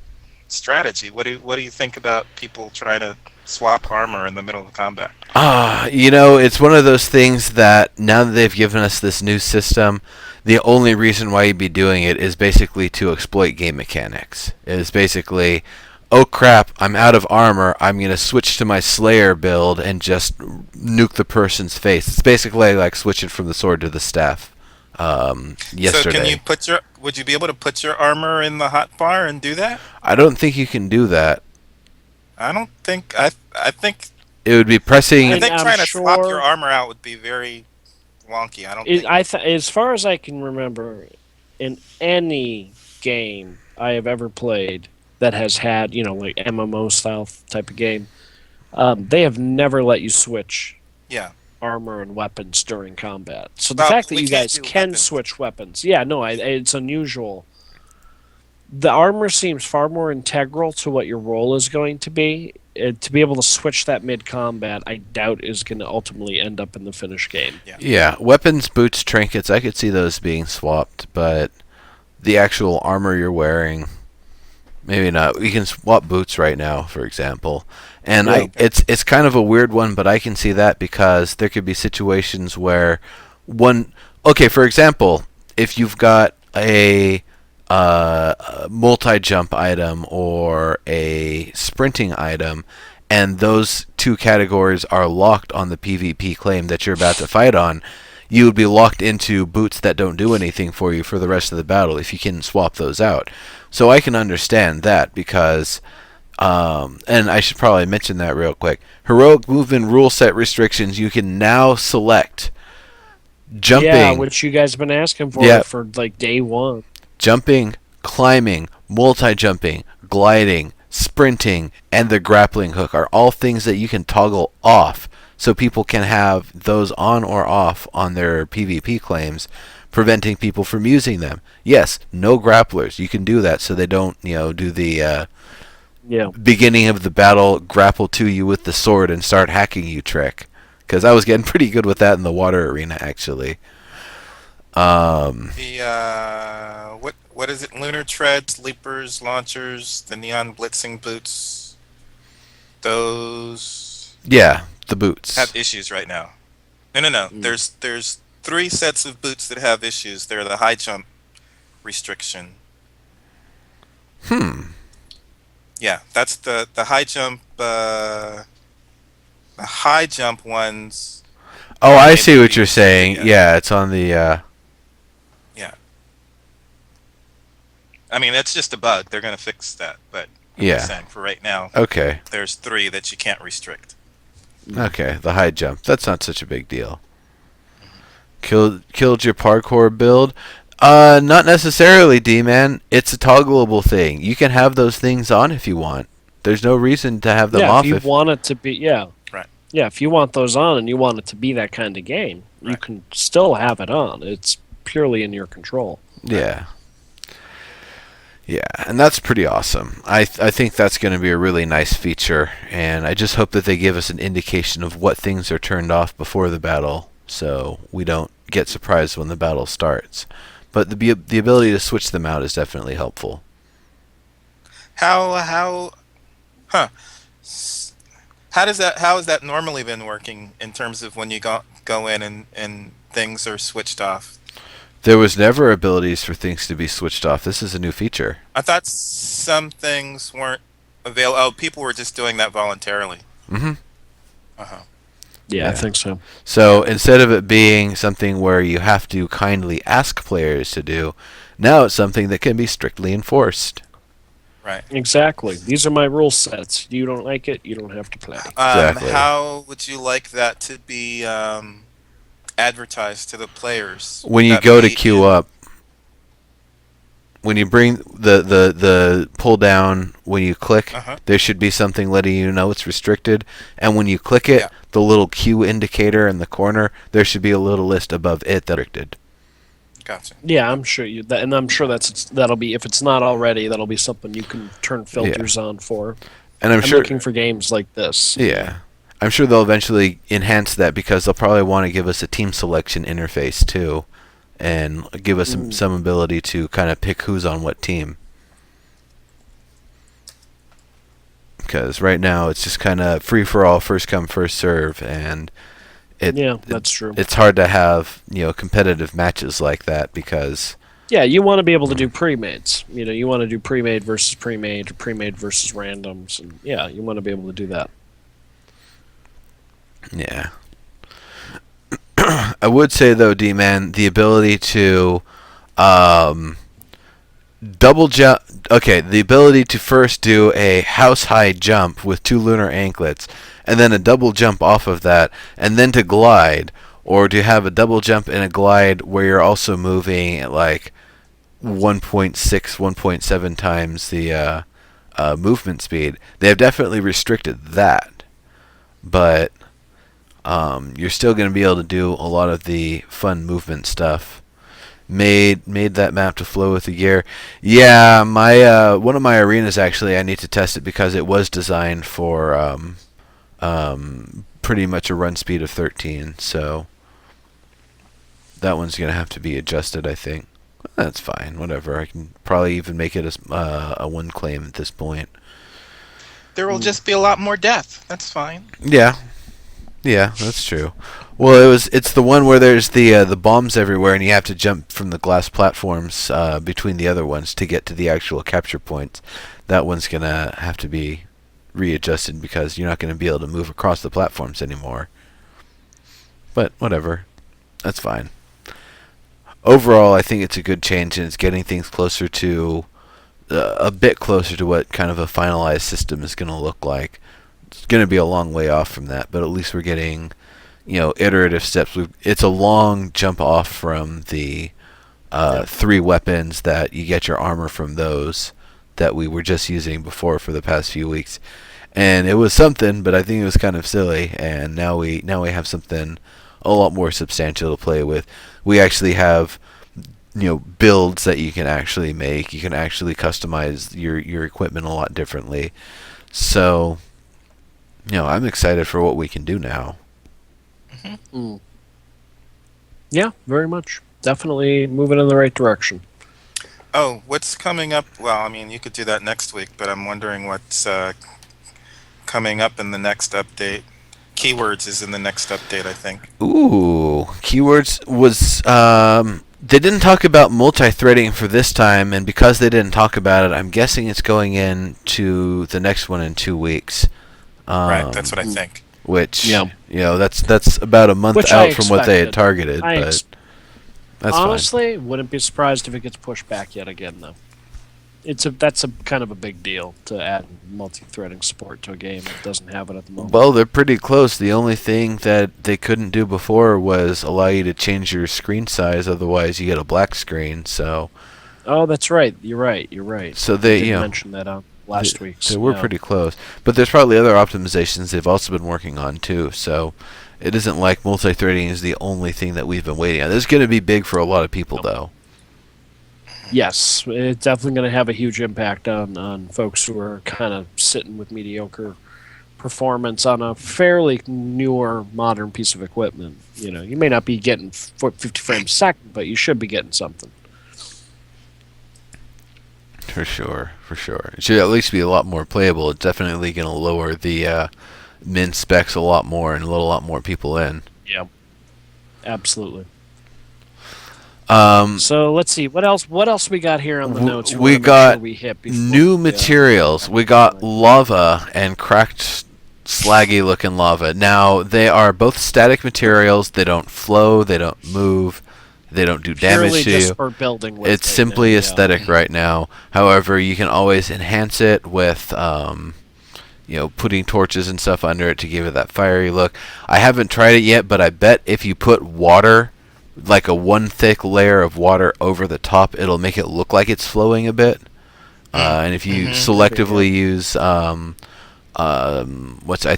strategy. What do you think about people trying to swap armor in the middle of combat? It's one of those things that now that they've given us this new system, the only reason why you'd be doing it is basically to exploit game mechanics. It is basically, oh crap, I'm out of armor, I'm going to switch to my Slayer build and just nuke the person's face. It's basically like switching from the sword to the staff So can you yesterday. would you be able to put your armor in the hotbar and do that? I don't think you can do that. I don't think I think It would be I pressing. think I'm trying to swap your sure armor out would be very wonky. I don't think. as far as I can remember, in any game I have ever played that has had, like MMO style type of game, they have never let you switch Yeah. armor and weapons during combat. So the Well, fact that we you can't guys do can weapons. switch weapons, yeah, no, it's unusual. The armor seems far more integral to what your role is going to be. To be able to switch that mid combat, I doubt is going to ultimately end up in the finish game. Yeah. Yeah, weapons, boots, trinkets, I could see those being swapped, but the actual armor you're wearing, maybe not. We can swap boots right now, for example. And Yeah. it's kind of a weird one, but I can see that because there could be situations where one okay, for example, if you've got a multi-jump item or a sprinting item, and those two categories are locked on the PvP claim that you're about to fight on, you would be locked into boots that don't do anything for you for the rest of the battle if you can swap those out. So I can understand that because, and I should probably mention that real quick. Heroic movement rule set restrictions, you can now select Yeah, jumping. which you guys have been asking for Yeah, for like day one. jumping, climbing, multi-jumping, gliding, sprinting, and the grappling hook are all things that you can toggle off so people can have those on or off on their PvP claims, preventing people from using them. Yes, no grapplers. You can do that so they don't, do the Yeah. beginning of the battle grapple to you with the sword and start hacking you trick. Because I was getting pretty good with that in the water arena, actually. The what is it? Lunar treads, leapers, launchers, the neon blitzing boots. Those Yeah, the boots. have issues right now. No. Mm. There's three sets of boots that have issues. They're the high jump restriction. Yeah, that's the high jump. The high jump ones Oh, I need see to what be you're restricted saying. again. Yeah, it's on the. Yeah. I mean, that's just a bug. They're going to fix that. But I'm Yeah. just saying, for right now, Okay. there's three that you can't restrict. Okay. The high jump. That's not such a big deal. Killed your parkour build. Not necessarily, D-man. It's a toggleable thing. You can have those things on if you want. There's no reason to have them Yeah, off if you if. want it to be, yeah. Right. Yeah, if you want those on and you want it to be that kind of game, you Right. can still have it on. It's purely in your control. Yeah. Yeah, and that's pretty awesome. I think that's going to be a really nice feature, and I just hope that they give us an indication of what things are turned off before the battle, so we don't get surprised when the battle starts. But the ability to switch them out is definitely helpful. How huh? S- how has that normally been working in terms of when you go in and things are switched off? There was never abilities for things to be switched off. This is a new feature. I thought some things weren't available. Oh, people were just doing that voluntarily. hmm Uh-huh. Yeah, I Yeah. think so. So instead of it being something where you have to kindly ask players to do, now it's something that can be strictly enforced. Right. Exactly. These are my rule sets. You don't like it, you don't have to play. Exactly. How would you like that to be advertised to the players? When you That go to be queue in- up, when you bring the pull down, when you click, Uh-huh. there should be something letting you know it's restricted. And when you click it, Yeah. the little queue indicator in the corner, there should be a little list above it that restricted. Gotcha. Yeah, I'm sure and I'm sure that'll be, if it's not already, that'll be something you can turn filters on for. And I'm I'm sure, looking for games like this. yeah, I'm sure they'll eventually enhance that because they'll probably want to give us a team selection interface too, and give us some ability to kind of pick who's on what team. Because right now it's just kind of free for all, first come, first serve, and Yeah, that's true. it's hard to have competitive matches like that because Yeah, you want to be able to do pre-mades. You want to do pre-made versus pre-made, or pre-made versus randoms, and yeah, you want to be able to do that. yeah. I would say though, D-Man, the ability to double jump. Okay, the ability to first do a house-high jump with 2 lunar anklets, and then a double jump off of that, and then to glide, or to have a double jump and a glide where you're also moving at like 1.6, 1.7 times the movement speed. They have definitely restricted that, but you're still going to be able to do a lot of the fun movement stuff. Made that map to flow with the gear. Yeah, my one of my arenas actually, I need to test it because it was designed for pretty much a run speed of 13. So that one's gonna have to be adjusted, I think. That's fine. Whatever. I can probably even make it a 1 claim at this point. There will just be a lot more death. That's fine. Yeah. Yeah, that's true. Well, it's the one where there's the bombs everywhere, and you have to jump from the glass platforms between the other ones to get to the actual capture points. That one's gonna have to be readjusted because you're not gonna be able to move across the platforms anymore. But whatever, that's fine. Overall, I think it's a good change, and it's getting things closer to a bit closer to what kind of a finalized system is gonna look like. It's going to be a long way off from that, but at least we're getting, iterative steps. It's a long jump off from the 3 weapons that you get your armor from those that we were just using before for the past few weeks, and it was something, but I think it was kind of silly. And now we have something a lot more substantial to play with. We actually have builds that you can actually make. You can actually customize your equipment a lot differently. So. I'm excited for what we can do now. Yeah, very much. Definitely moving in the right direction. Oh, what's coming up? Well, I mean, you could do that next week, but I'm wondering what's coming up in the next update. Keywords is in the next update, I think. Ooh, keywords was they didn't talk about multi-threading for this time, and because they didn't talk about it, I'm guessing it's going into the next one in 2 weeks. Right, that's what I think. Which, that's about a month out from what they had targeted. But that's honestly, wouldn't be surprised if it gets pushed back yet again, though. That's a kind of a big deal to add multi-threading support to a game that doesn't have it at the moment. Well, they're pretty close. The only thing that they couldn't do before was allow you to change your screen size. Otherwise, you get a black screen. So. Oh, that's right. You're right. So they, mentioned that on last week. So we're pretty close. But there's probably other optimizations they've also been working on too. So it isn't like multi-threading is the only thing that we've been waiting on. This is going to be big for a lot of people, though. Yes, it's definitely going to have a huge impact on folks who are kind of sitting with mediocre performance on a fairly newer, modern piece of equipment. You may not be getting 50 frames a second, but you should be getting something. For sure. It should at least be a lot more playable. It's definitely going to lower the min specs a lot more and let a lot more people in. Yeah, absolutely. So let's see what else we got here on the notes. We got new materials. We got lava and cracked, slaggy looking lava. Now they are both static materials. They don't flow. They don't move. They don't do damage to you. For building with it's simply aesthetic right now. However, you can always enhance it with putting torches and stuff under it to give it that fiery look. I haven't tried it yet, but I bet if you put water, like a 1 thick layer of water over the top, it'll make it look like it's flowing a bit. And if you selectively use I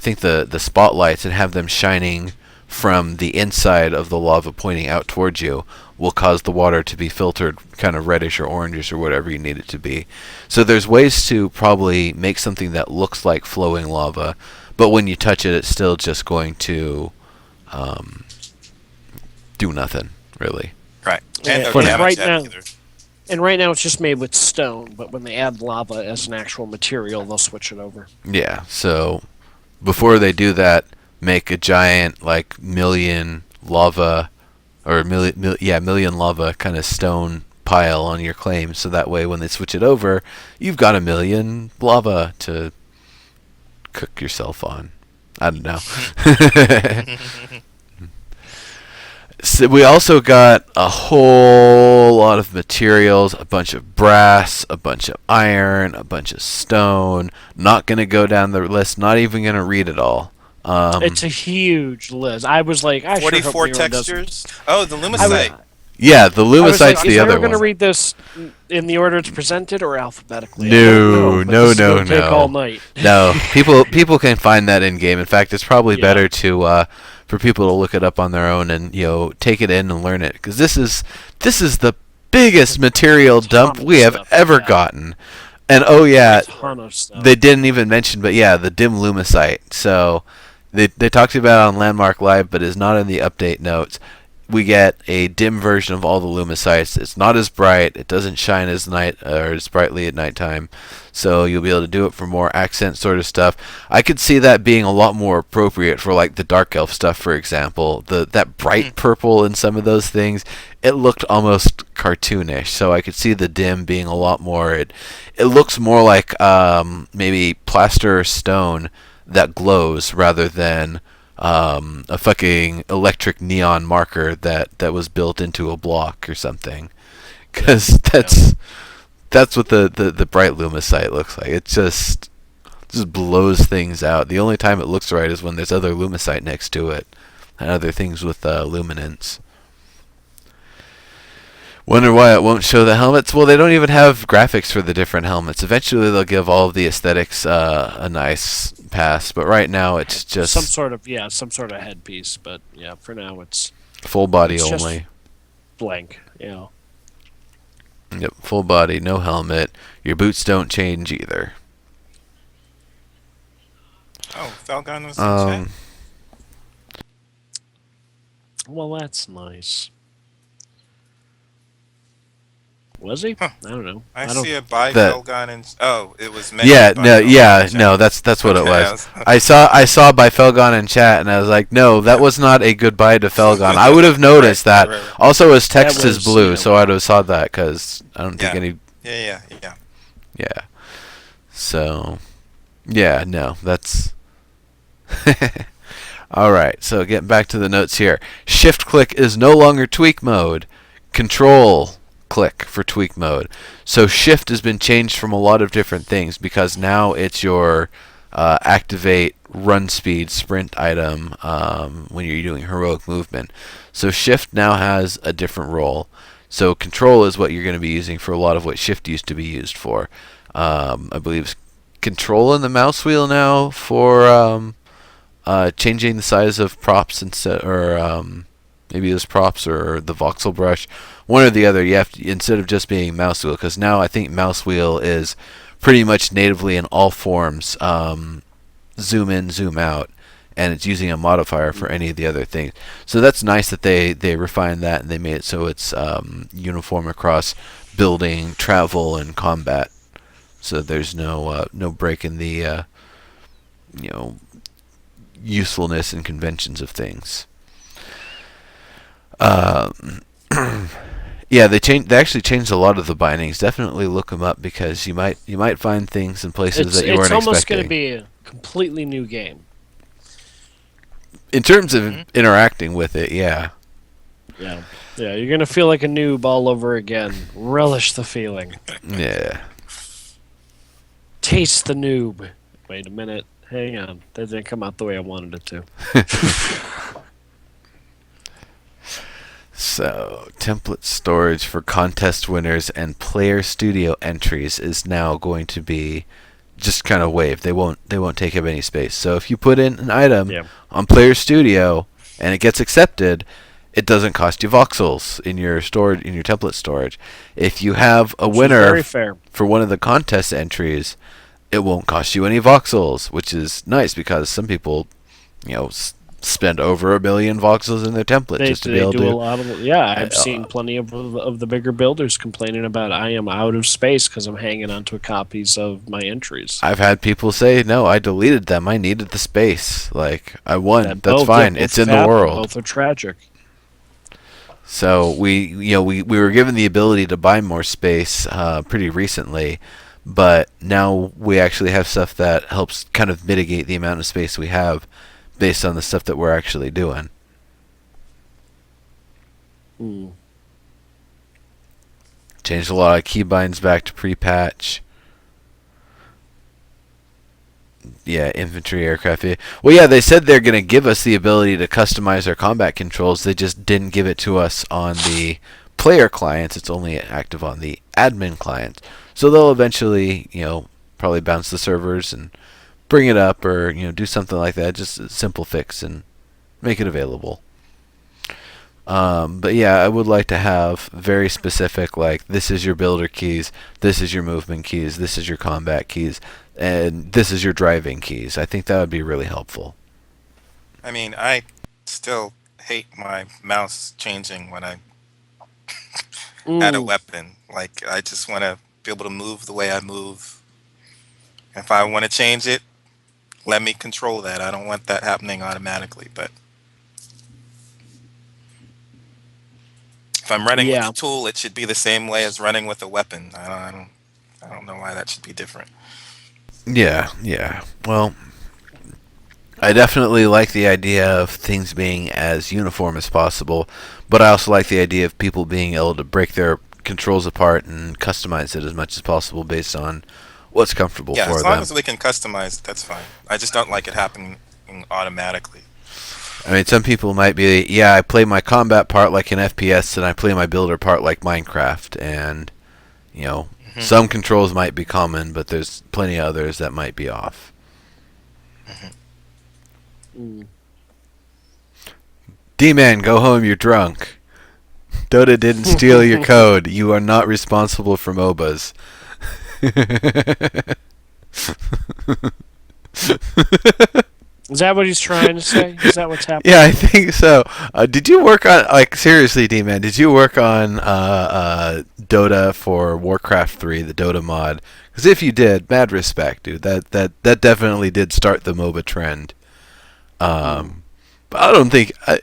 think the spotlights and have them shining from the inside of the lava pointing out towards you will cause the water to be filtered kind of reddish or orangish or whatever you need it to be. So there's ways to probably make something that looks like flowing lava, but when you touch it, it's still just going to do nothing, really. Right. Yeah, And no for now. damage Right yet now- either. And right now it's just made with stone, but when they add lava as an actual material, they'll switch it over. Yeah, so before they do that, make a giant, like, million lava, or million lava kind of stone pile on your claim, so that way when they switch it over, you've got a million lava to cook yourself on. I don't know. So we also got a whole lot of materials, a bunch of brass, a bunch of iron, a bunch of stone. Not going to go down the list, not even going to read it all. It's a huge list. I was like, I sure hope 44 Nero doesn't. textures. Oh, the I lumicite. was, Yeah, the I was lumicite's like, the is other Nero going to one. read this in the order it's presented or alphabetically? No, I don't know, but no, this is no, gonna take no. all night. No, people can find that in game. In fact, it's probably Yeah. better to for people to look it up on their own and take it in and learn it, because this is the biggest material dump Ton of we have stuff, ever yeah. gotten. And oh yeah, A ton of stuff. they didn't even mention, but yeah, the dim lumicite. So they talked about it on Landmark Live, but is not in the update notes. We get a dim version of all the lumicites. It's not as bright. It doesn't shine as as brightly at nighttime. So you'll be able to do it for more accent sort of stuff. I could see that being a lot more appropriate for like the dark elf stuff, for example. That bright purple in some of those things, it looked almost cartoonish. So I could see the dim being a lot more. It looks more like maybe plaster or stone that glows rather than a fucking electric neon marker that was built into a block or something. Because that's what the bright lumicite looks like. It just blows things out. The only time it looks right is when there's other lumicite next to it and other things with luminance. Wonder why it won't show the helmets? Well, they don't even have graphics for the different helmets. Eventually, they'll give all of the aesthetics a nice pass, but right now it's just some sort of headpiece. But yeah, for now it's full body it's just only. blank. Yeah. Yep, full body, no helmet. Your boots don't change either. Oh, Falcon was in chat. Well, that's nice. Was he? Huh. I don't know. I don't. see a by That- Felgon and it was made Yeah, by no, Felgon yeah, in chat. no. That's what it Okay, was. I saw by Felgon in chat, and I was like, no, that was not a goodbye to Felgon. I would have noticed Right, that. right, right. Also, his text That is was, blue, you know- so I'd have saw that because I don't think Yeah. any. Yeah. Yeah. So, yeah, no, that's. All right. So getting back to the notes here. Shift click is no longer tweak mode. Control click for tweak mode. So shift has been changed from a lot of different things because now it's your activate run speed sprint item when you're doing heroic movement. So shift now has a different role. So control is what you're going to be using for a lot of what shift used to be used for. I believe it's control in the mouse wheel now for changing the size of props or maybe it was props or the voxel brush. One or the other, you have to, instead of just being mouse wheel, because now I think mouse wheel is pretty much natively in all forms, zoom in, zoom out, and it's using a modifier for any of the other things. So that's nice that they refined that and they made it so it's uniform across building, travel, and combat. So there's no break in the usefulness and conventions of things. Yeah, they actually changed a lot of the bindings. Definitely look them up because you might find things in places that you weren't It's almost expecting. going to be a completely new game. In terms of interacting with it, yeah. Yeah. Yeah, you're going to feel like a noob all over again. Relish the feeling. Yeah. Taste the noob. Wait a minute. Hang on. That didn't come out the way I wanted it to. So, template storage for contest winners and player studio entries is now going to be just kind of waived. They won't take up any space. So if you put in an item Yeah. on player studio, and it gets accepted, it doesn't cost you voxels in your storage, in your template storage. If you have a Which is winner very fair. for one of the contest entries, it won't cost you any voxels, which is nice because some people, spend over 1 million voxels in their template They, just to be they able do a to. lot of yeah. Uh, I've seen plenty of the bigger builders complaining about I am out of space because I'm hanging onto copies of my entries. I've had people say, "No, I deleted them. I needed the space. Like I won. That's Both, fine. both It's in have the happened. world." Both are tragic. So we were given the ability to buy more space pretty recently, but now we actually have stuff that helps kind of mitigate the amount of space we have based on the stuff that we're actually doing. Hmm. Changed a lot of keybinds back to pre-patch. Yeah, infantry aircraft. Well, yeah, they said they're going to give us the ability to customize our combat controls. They just didn't give it to us on the player clients. It's only active on the admin clients. So they'll eventually, probably bounce the servers and bring it up, or do something like that. Just a simple fix and make it available. But yeah, I would like to have very specific, like, this is your builder keys, this is your movement keys, this is your combat keys, and this is your driving keys. I think that would be really helpful. I mean, I still hate my mouse changing when I add a Mm. weapon. Like, I just want to be able to move the way I move. If I want to change it, let me control that. I don't want that happening automatically. But if I'm running with Yeah. a tool, it should be the same way as running with a weapon. I don't know why that should be different. Yeah, yeah. Well, I definitely like the idea of things being as uniform as possible, but I also like the idea of people being able to break their controls apart and customize it as much as possible based on what's comfortable Yeah, for as long them. as we can customize it, that's fine. I just don't like it happening automatically. I mean, some people might be, yeah, I play my combat part like an FPS and I play my builder part like Minecraft, and, Hmm. some controls might be common, but there's plenty of others that might be off. Mm. D-Man, go home, you're drunk. Dota didn't steal your code. You are not responsible for MOBAs. Is that what he's trying to say? Is that what's happening? Yeah, I think so. Did you work on, like, seriously, D-Man, did you work on Dota for Warcraft 3, the Dota mod? Because if you did, mad respect, dude. That definitely did start the MOBA trend. But I don't think I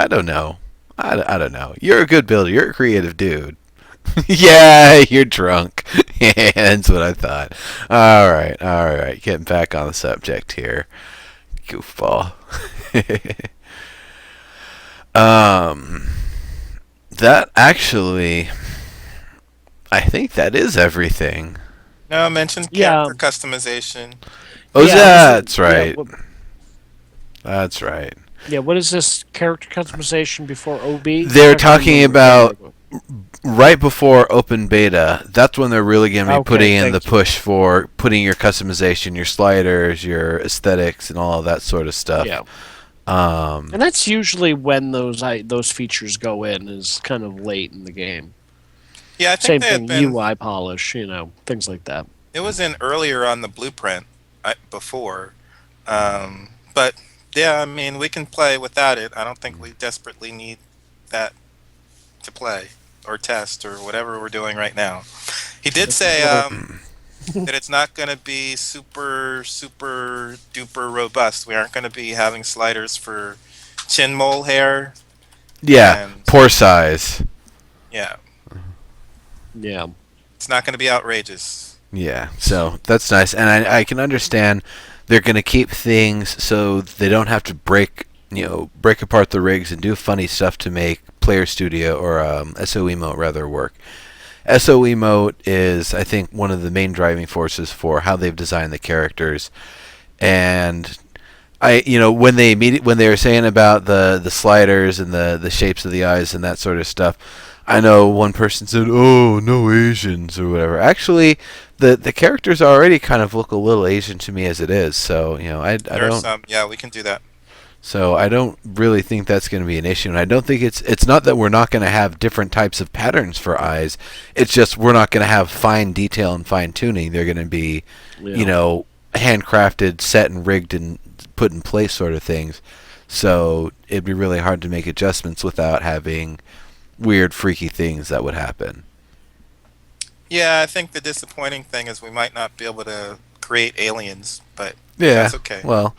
don't know. I don't know. You're a good builder. You're a creative dude. Yeah, you're drunk. Yeah, that's what I thought. All right. Getting back on the subject here. Goofball. um, that actually, I think that is everything. No, I mentioned Yeah. character customization. Oh, Yeah, that's yeah, right. what- That's right. Yeah, what is this character customization before OB? They're I can't talking remember. about right before open beta. That's when they're really going to be Okay, putting in the thank you. push for putting your customization, your sliders, your aesthetics, and all of that sort of stuff. Yeah, Um, and that's usually when those features go in, is kind of late in the game. Yeah, I think Same they had thing, been. UI polish, things like that. It was in earlier on the blueprint before, but yeah, I mean we can play without it. I don't think we desperately need that to play or test or whatever we're doing right now. He did say that it's not going to be super duper robust. We aren't going to be having sliders for chin mole hair. yeah, And pore size. yeah, Yeah, it's not going to be outrageous. Yeah, so that's nice, and I can understand they're going to keep things so they don't have to break apart the rigs and do funny stuff to make Player Studio or SOE mode rather work. SOE mode is, I think, one of the main driving forces for how they've designed the characters, and when they were saying about the sliders and the shapes of the eyes and that sort of stuff. I know one person said, "Oh, no Asians" or whatever. Actually, the characters already kind of look a little Asian to me as it is. So I There are don't. some. Yeah, we can do that. So I don't really think that's going to be an issue, and I don't think it's not that we're not going to have different types of patterns for eyes. It's just we're not going to have fine detail and fine tuning. They're going to be, Yeah. handcrafted, set and rigged and put in place sort of things. So it'd be really hard to make adjustments without having weird, freaky things that would happen. Yeah, I think the disappointing thing is we might not be able to create aliens, but Yeah. that's okay. Well,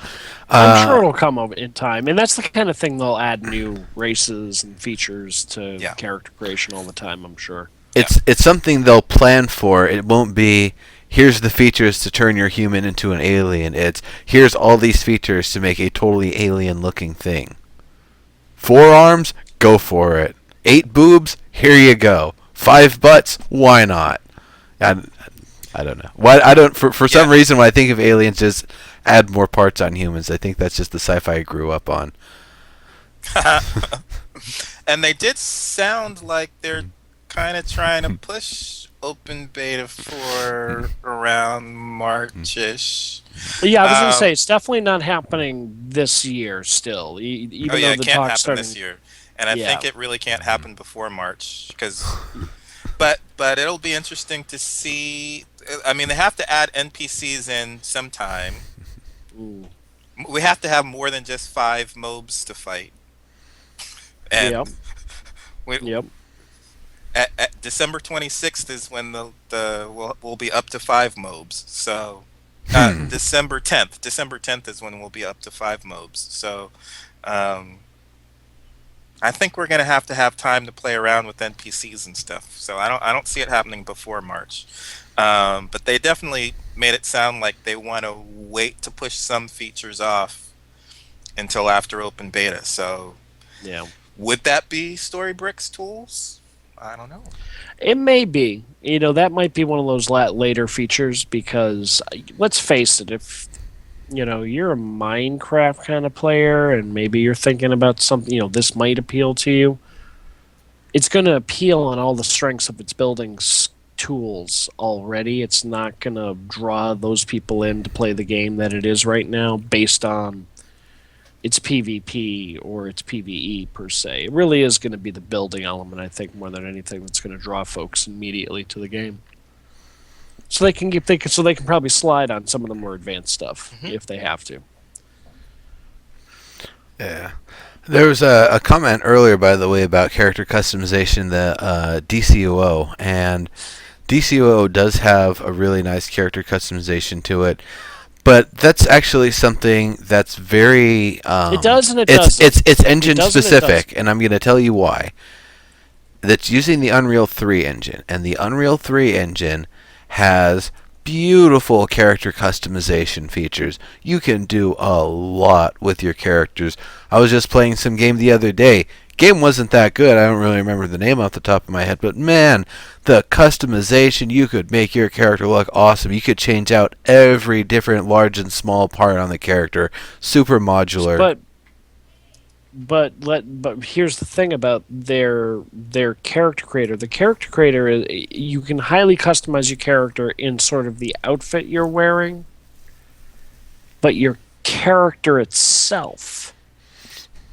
I'm sure it'll come over in time, and that's the kind of thing they'll add new races and features to Yeah. character creation all the time. I'm sure. it's something they'll plan for. It won't be here's the features to turn your human into an alien. It's here's all these features to make a totally alien looking thing. 4 arms, go for it. 8 boobs, here you go. 5 butts, why not? I don't know. Why I don't for some Yeah. reason when I think of aliens, just add more parts on humans. I think that's just the sci-fi I grew up on. And they did sound like they're kind of trying to push open beta for around March-ish. But yeah, I was going to Um, say it's definitely not happening this year. Still, even Oh yeah, though it the can't talks happen starting. this year, and I Yeah. think it really can't happen before March because. But it'll be interesting to see. I mean, they have to add NPCs in sometime. Ooh. We have to have more than just 5 mobs to fight. And Yep. we, Yep. at December 26th is when the we'll be up to 5 mobs. So December 10th is when we'll be up to 5 mobs. So um, I think we're gonna have to have time to play around with NPCs and stuff. So I don't see it happening before March. But they definitely made it sound like they want to wait to push some features off until after open beta. So Yeah. would that be Storybricks tools? I don't know. It may be. That might be one of those later features because let's face it, if you're a Minecraft kind of player and maybe you're thinking about something, this might appeal to you. It's going to appeal on all the strengths of its building tools already. It's not going to draw those people in to play the game that it is right now based on its PvP or its PvE per se. It really is going to be the building element, I think, more than anything that's going to draw folks immediately to the game. So they can probably slide on some of the more advanced stuff if they have to. Yeah. There was a comment earlier, by the way, about character customization, the DCUO, and DCUO does have a really nice character customization to it, but that's actually something that's very It does and it it's doesn't. it's engine It does and it specific, doesn't. and I'm going to tell you why. That's using the Unreal 3 engine, and the Unreal 3 engine has beautiful character customization features. You can do a lot with your characters. I was just playing some game the other day. Game wasn't that good. I don't really remember the name off the top of my head, but man, the customization, you could make your character look awesome. You could change out every different large and small part on the character. Super modular. But here's the thing about their character creator. The character creator is you can highly customize your character in sort of the outfit you're wearing, but your character itself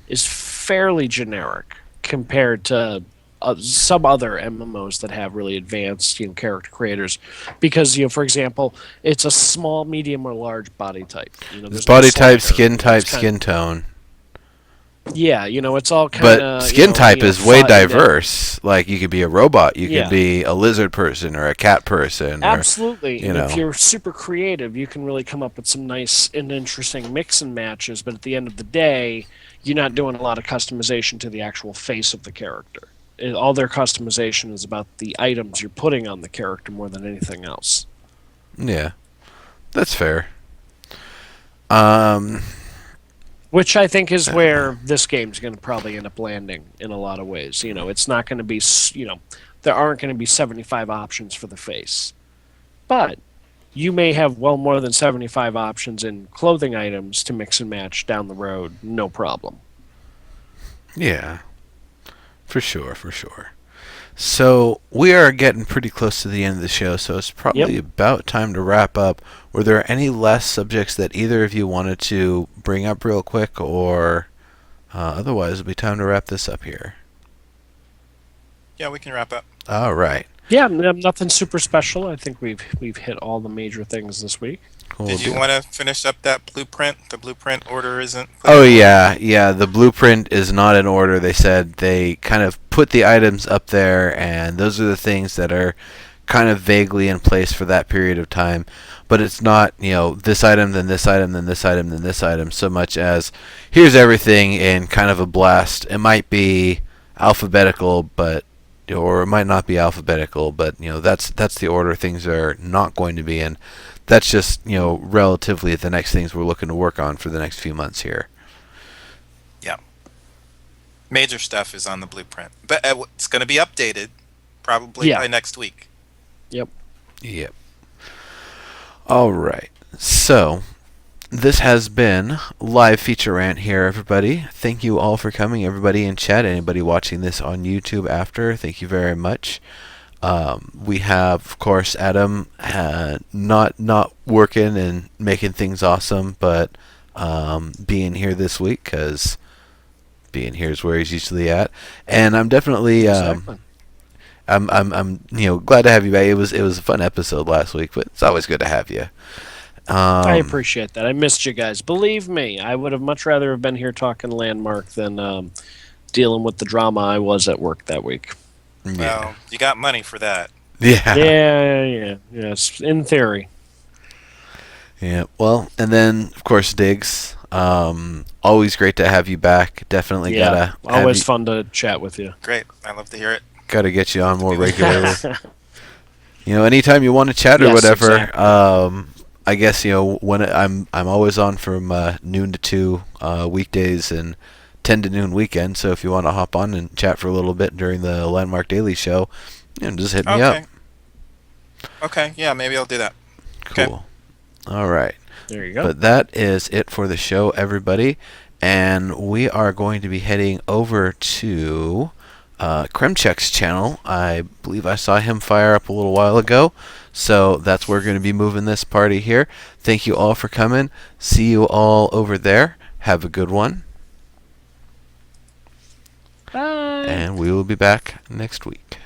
is fairly generic compared to some other MMOs that have really advanced character creators, because for example, it's a small, medium, or large body type. There's no Body type, slider. skin type, It's kinda- skin tone. Yeah, it's all kind But of skin type is way diverse. Like you could be a robot, you Yeah. could be a lizard person or a cat person. Absolutely. you And know. if you're super creative, you can really come up with some nice and interesting mix and matches. But at the end of the day, you're not doing a lot of customization to the actual face of the character. All their customization is about the items you're putting on the character more than anything else. Yeah, that's fair. Um, Which I think is where this game's going to probably end up landing in a lot of ways. It's not going to be, there aren't going to be 75 options for the face. But you may have well more than 75 options in clothing items to mix and match down the road, no problem. yeah, for sure, for sure. So we are getting pretty close to the end of the show, so it's probably Yep. about time to wrap up. Were there any last subjects that either of you wanted to bring up real quick, or otherwise it'll be time to wrap this up here? Yeah, we can wrap up. All right. Yeah, nothing super special. I think we've hit all the major things this week. Cool Did you deal. want to finish up that blueprint? The blueprint order isn't. put Oh in order? yeah. The blueprint is not in order. They said they kind of put the items up there, and those are the things that are kind of vaguely in place for that period of time. But it's not, this item, then this item, then this item, then this item, so much as here's everything in kind of a blast. It might be alphabetical, but or it might not be alphabetical, but that's the order things are not going to be in. That's just relatively the next things we're looking to work on for the next few months here. Yeah. Major stuff is on the blueprint, but it's going to be updated probably Yeah. by next week. Yep. Yep. All right. So this has been live feature rant here, everybody. Thank you all for coming, everybody in chat, anybody watching this on YouTube after. Thank you very much. We have, of course, Adam not working and making things awesome, but being here this week because being here is where he's usually at. And I'm definitely Exactly. I'm glad to have you back. It was a fun episode last week, but it's always good to have you. I appreciate that. I missed you guys. Believe me, I would have much rather have been here talking Landmark than dealing with the drama I was at work that week. Yeah. Well, you got money for that. Yeah. Yes, in theory. Yeah. Well, and then of course Dygz. Always great to have you back. Definitely Yeah, gotta have always you, fun to chat with you. Great. I love to hear it. gotta get you on more regularly. Anytime you want to chat or Yes, whatever. exactly. I guess when I'm always on from noon to 2 weekdays and 10 to noon weekend. So if you want to hop on and chat for a little bit during the Landmark Daily Show, just hit me up. Okay. Okay. Yeah, maybe I'll do that. Okay. Cool. All right. There you go. But that is it for the show, everybody. And we are going to be heading over to Kremchek's channel. I believe I saw him fire up a little while ago. So that's where we're going to be moving this party here. Thank you all for coming. See you all over there. Have a good one. Bye. And we will be back next week.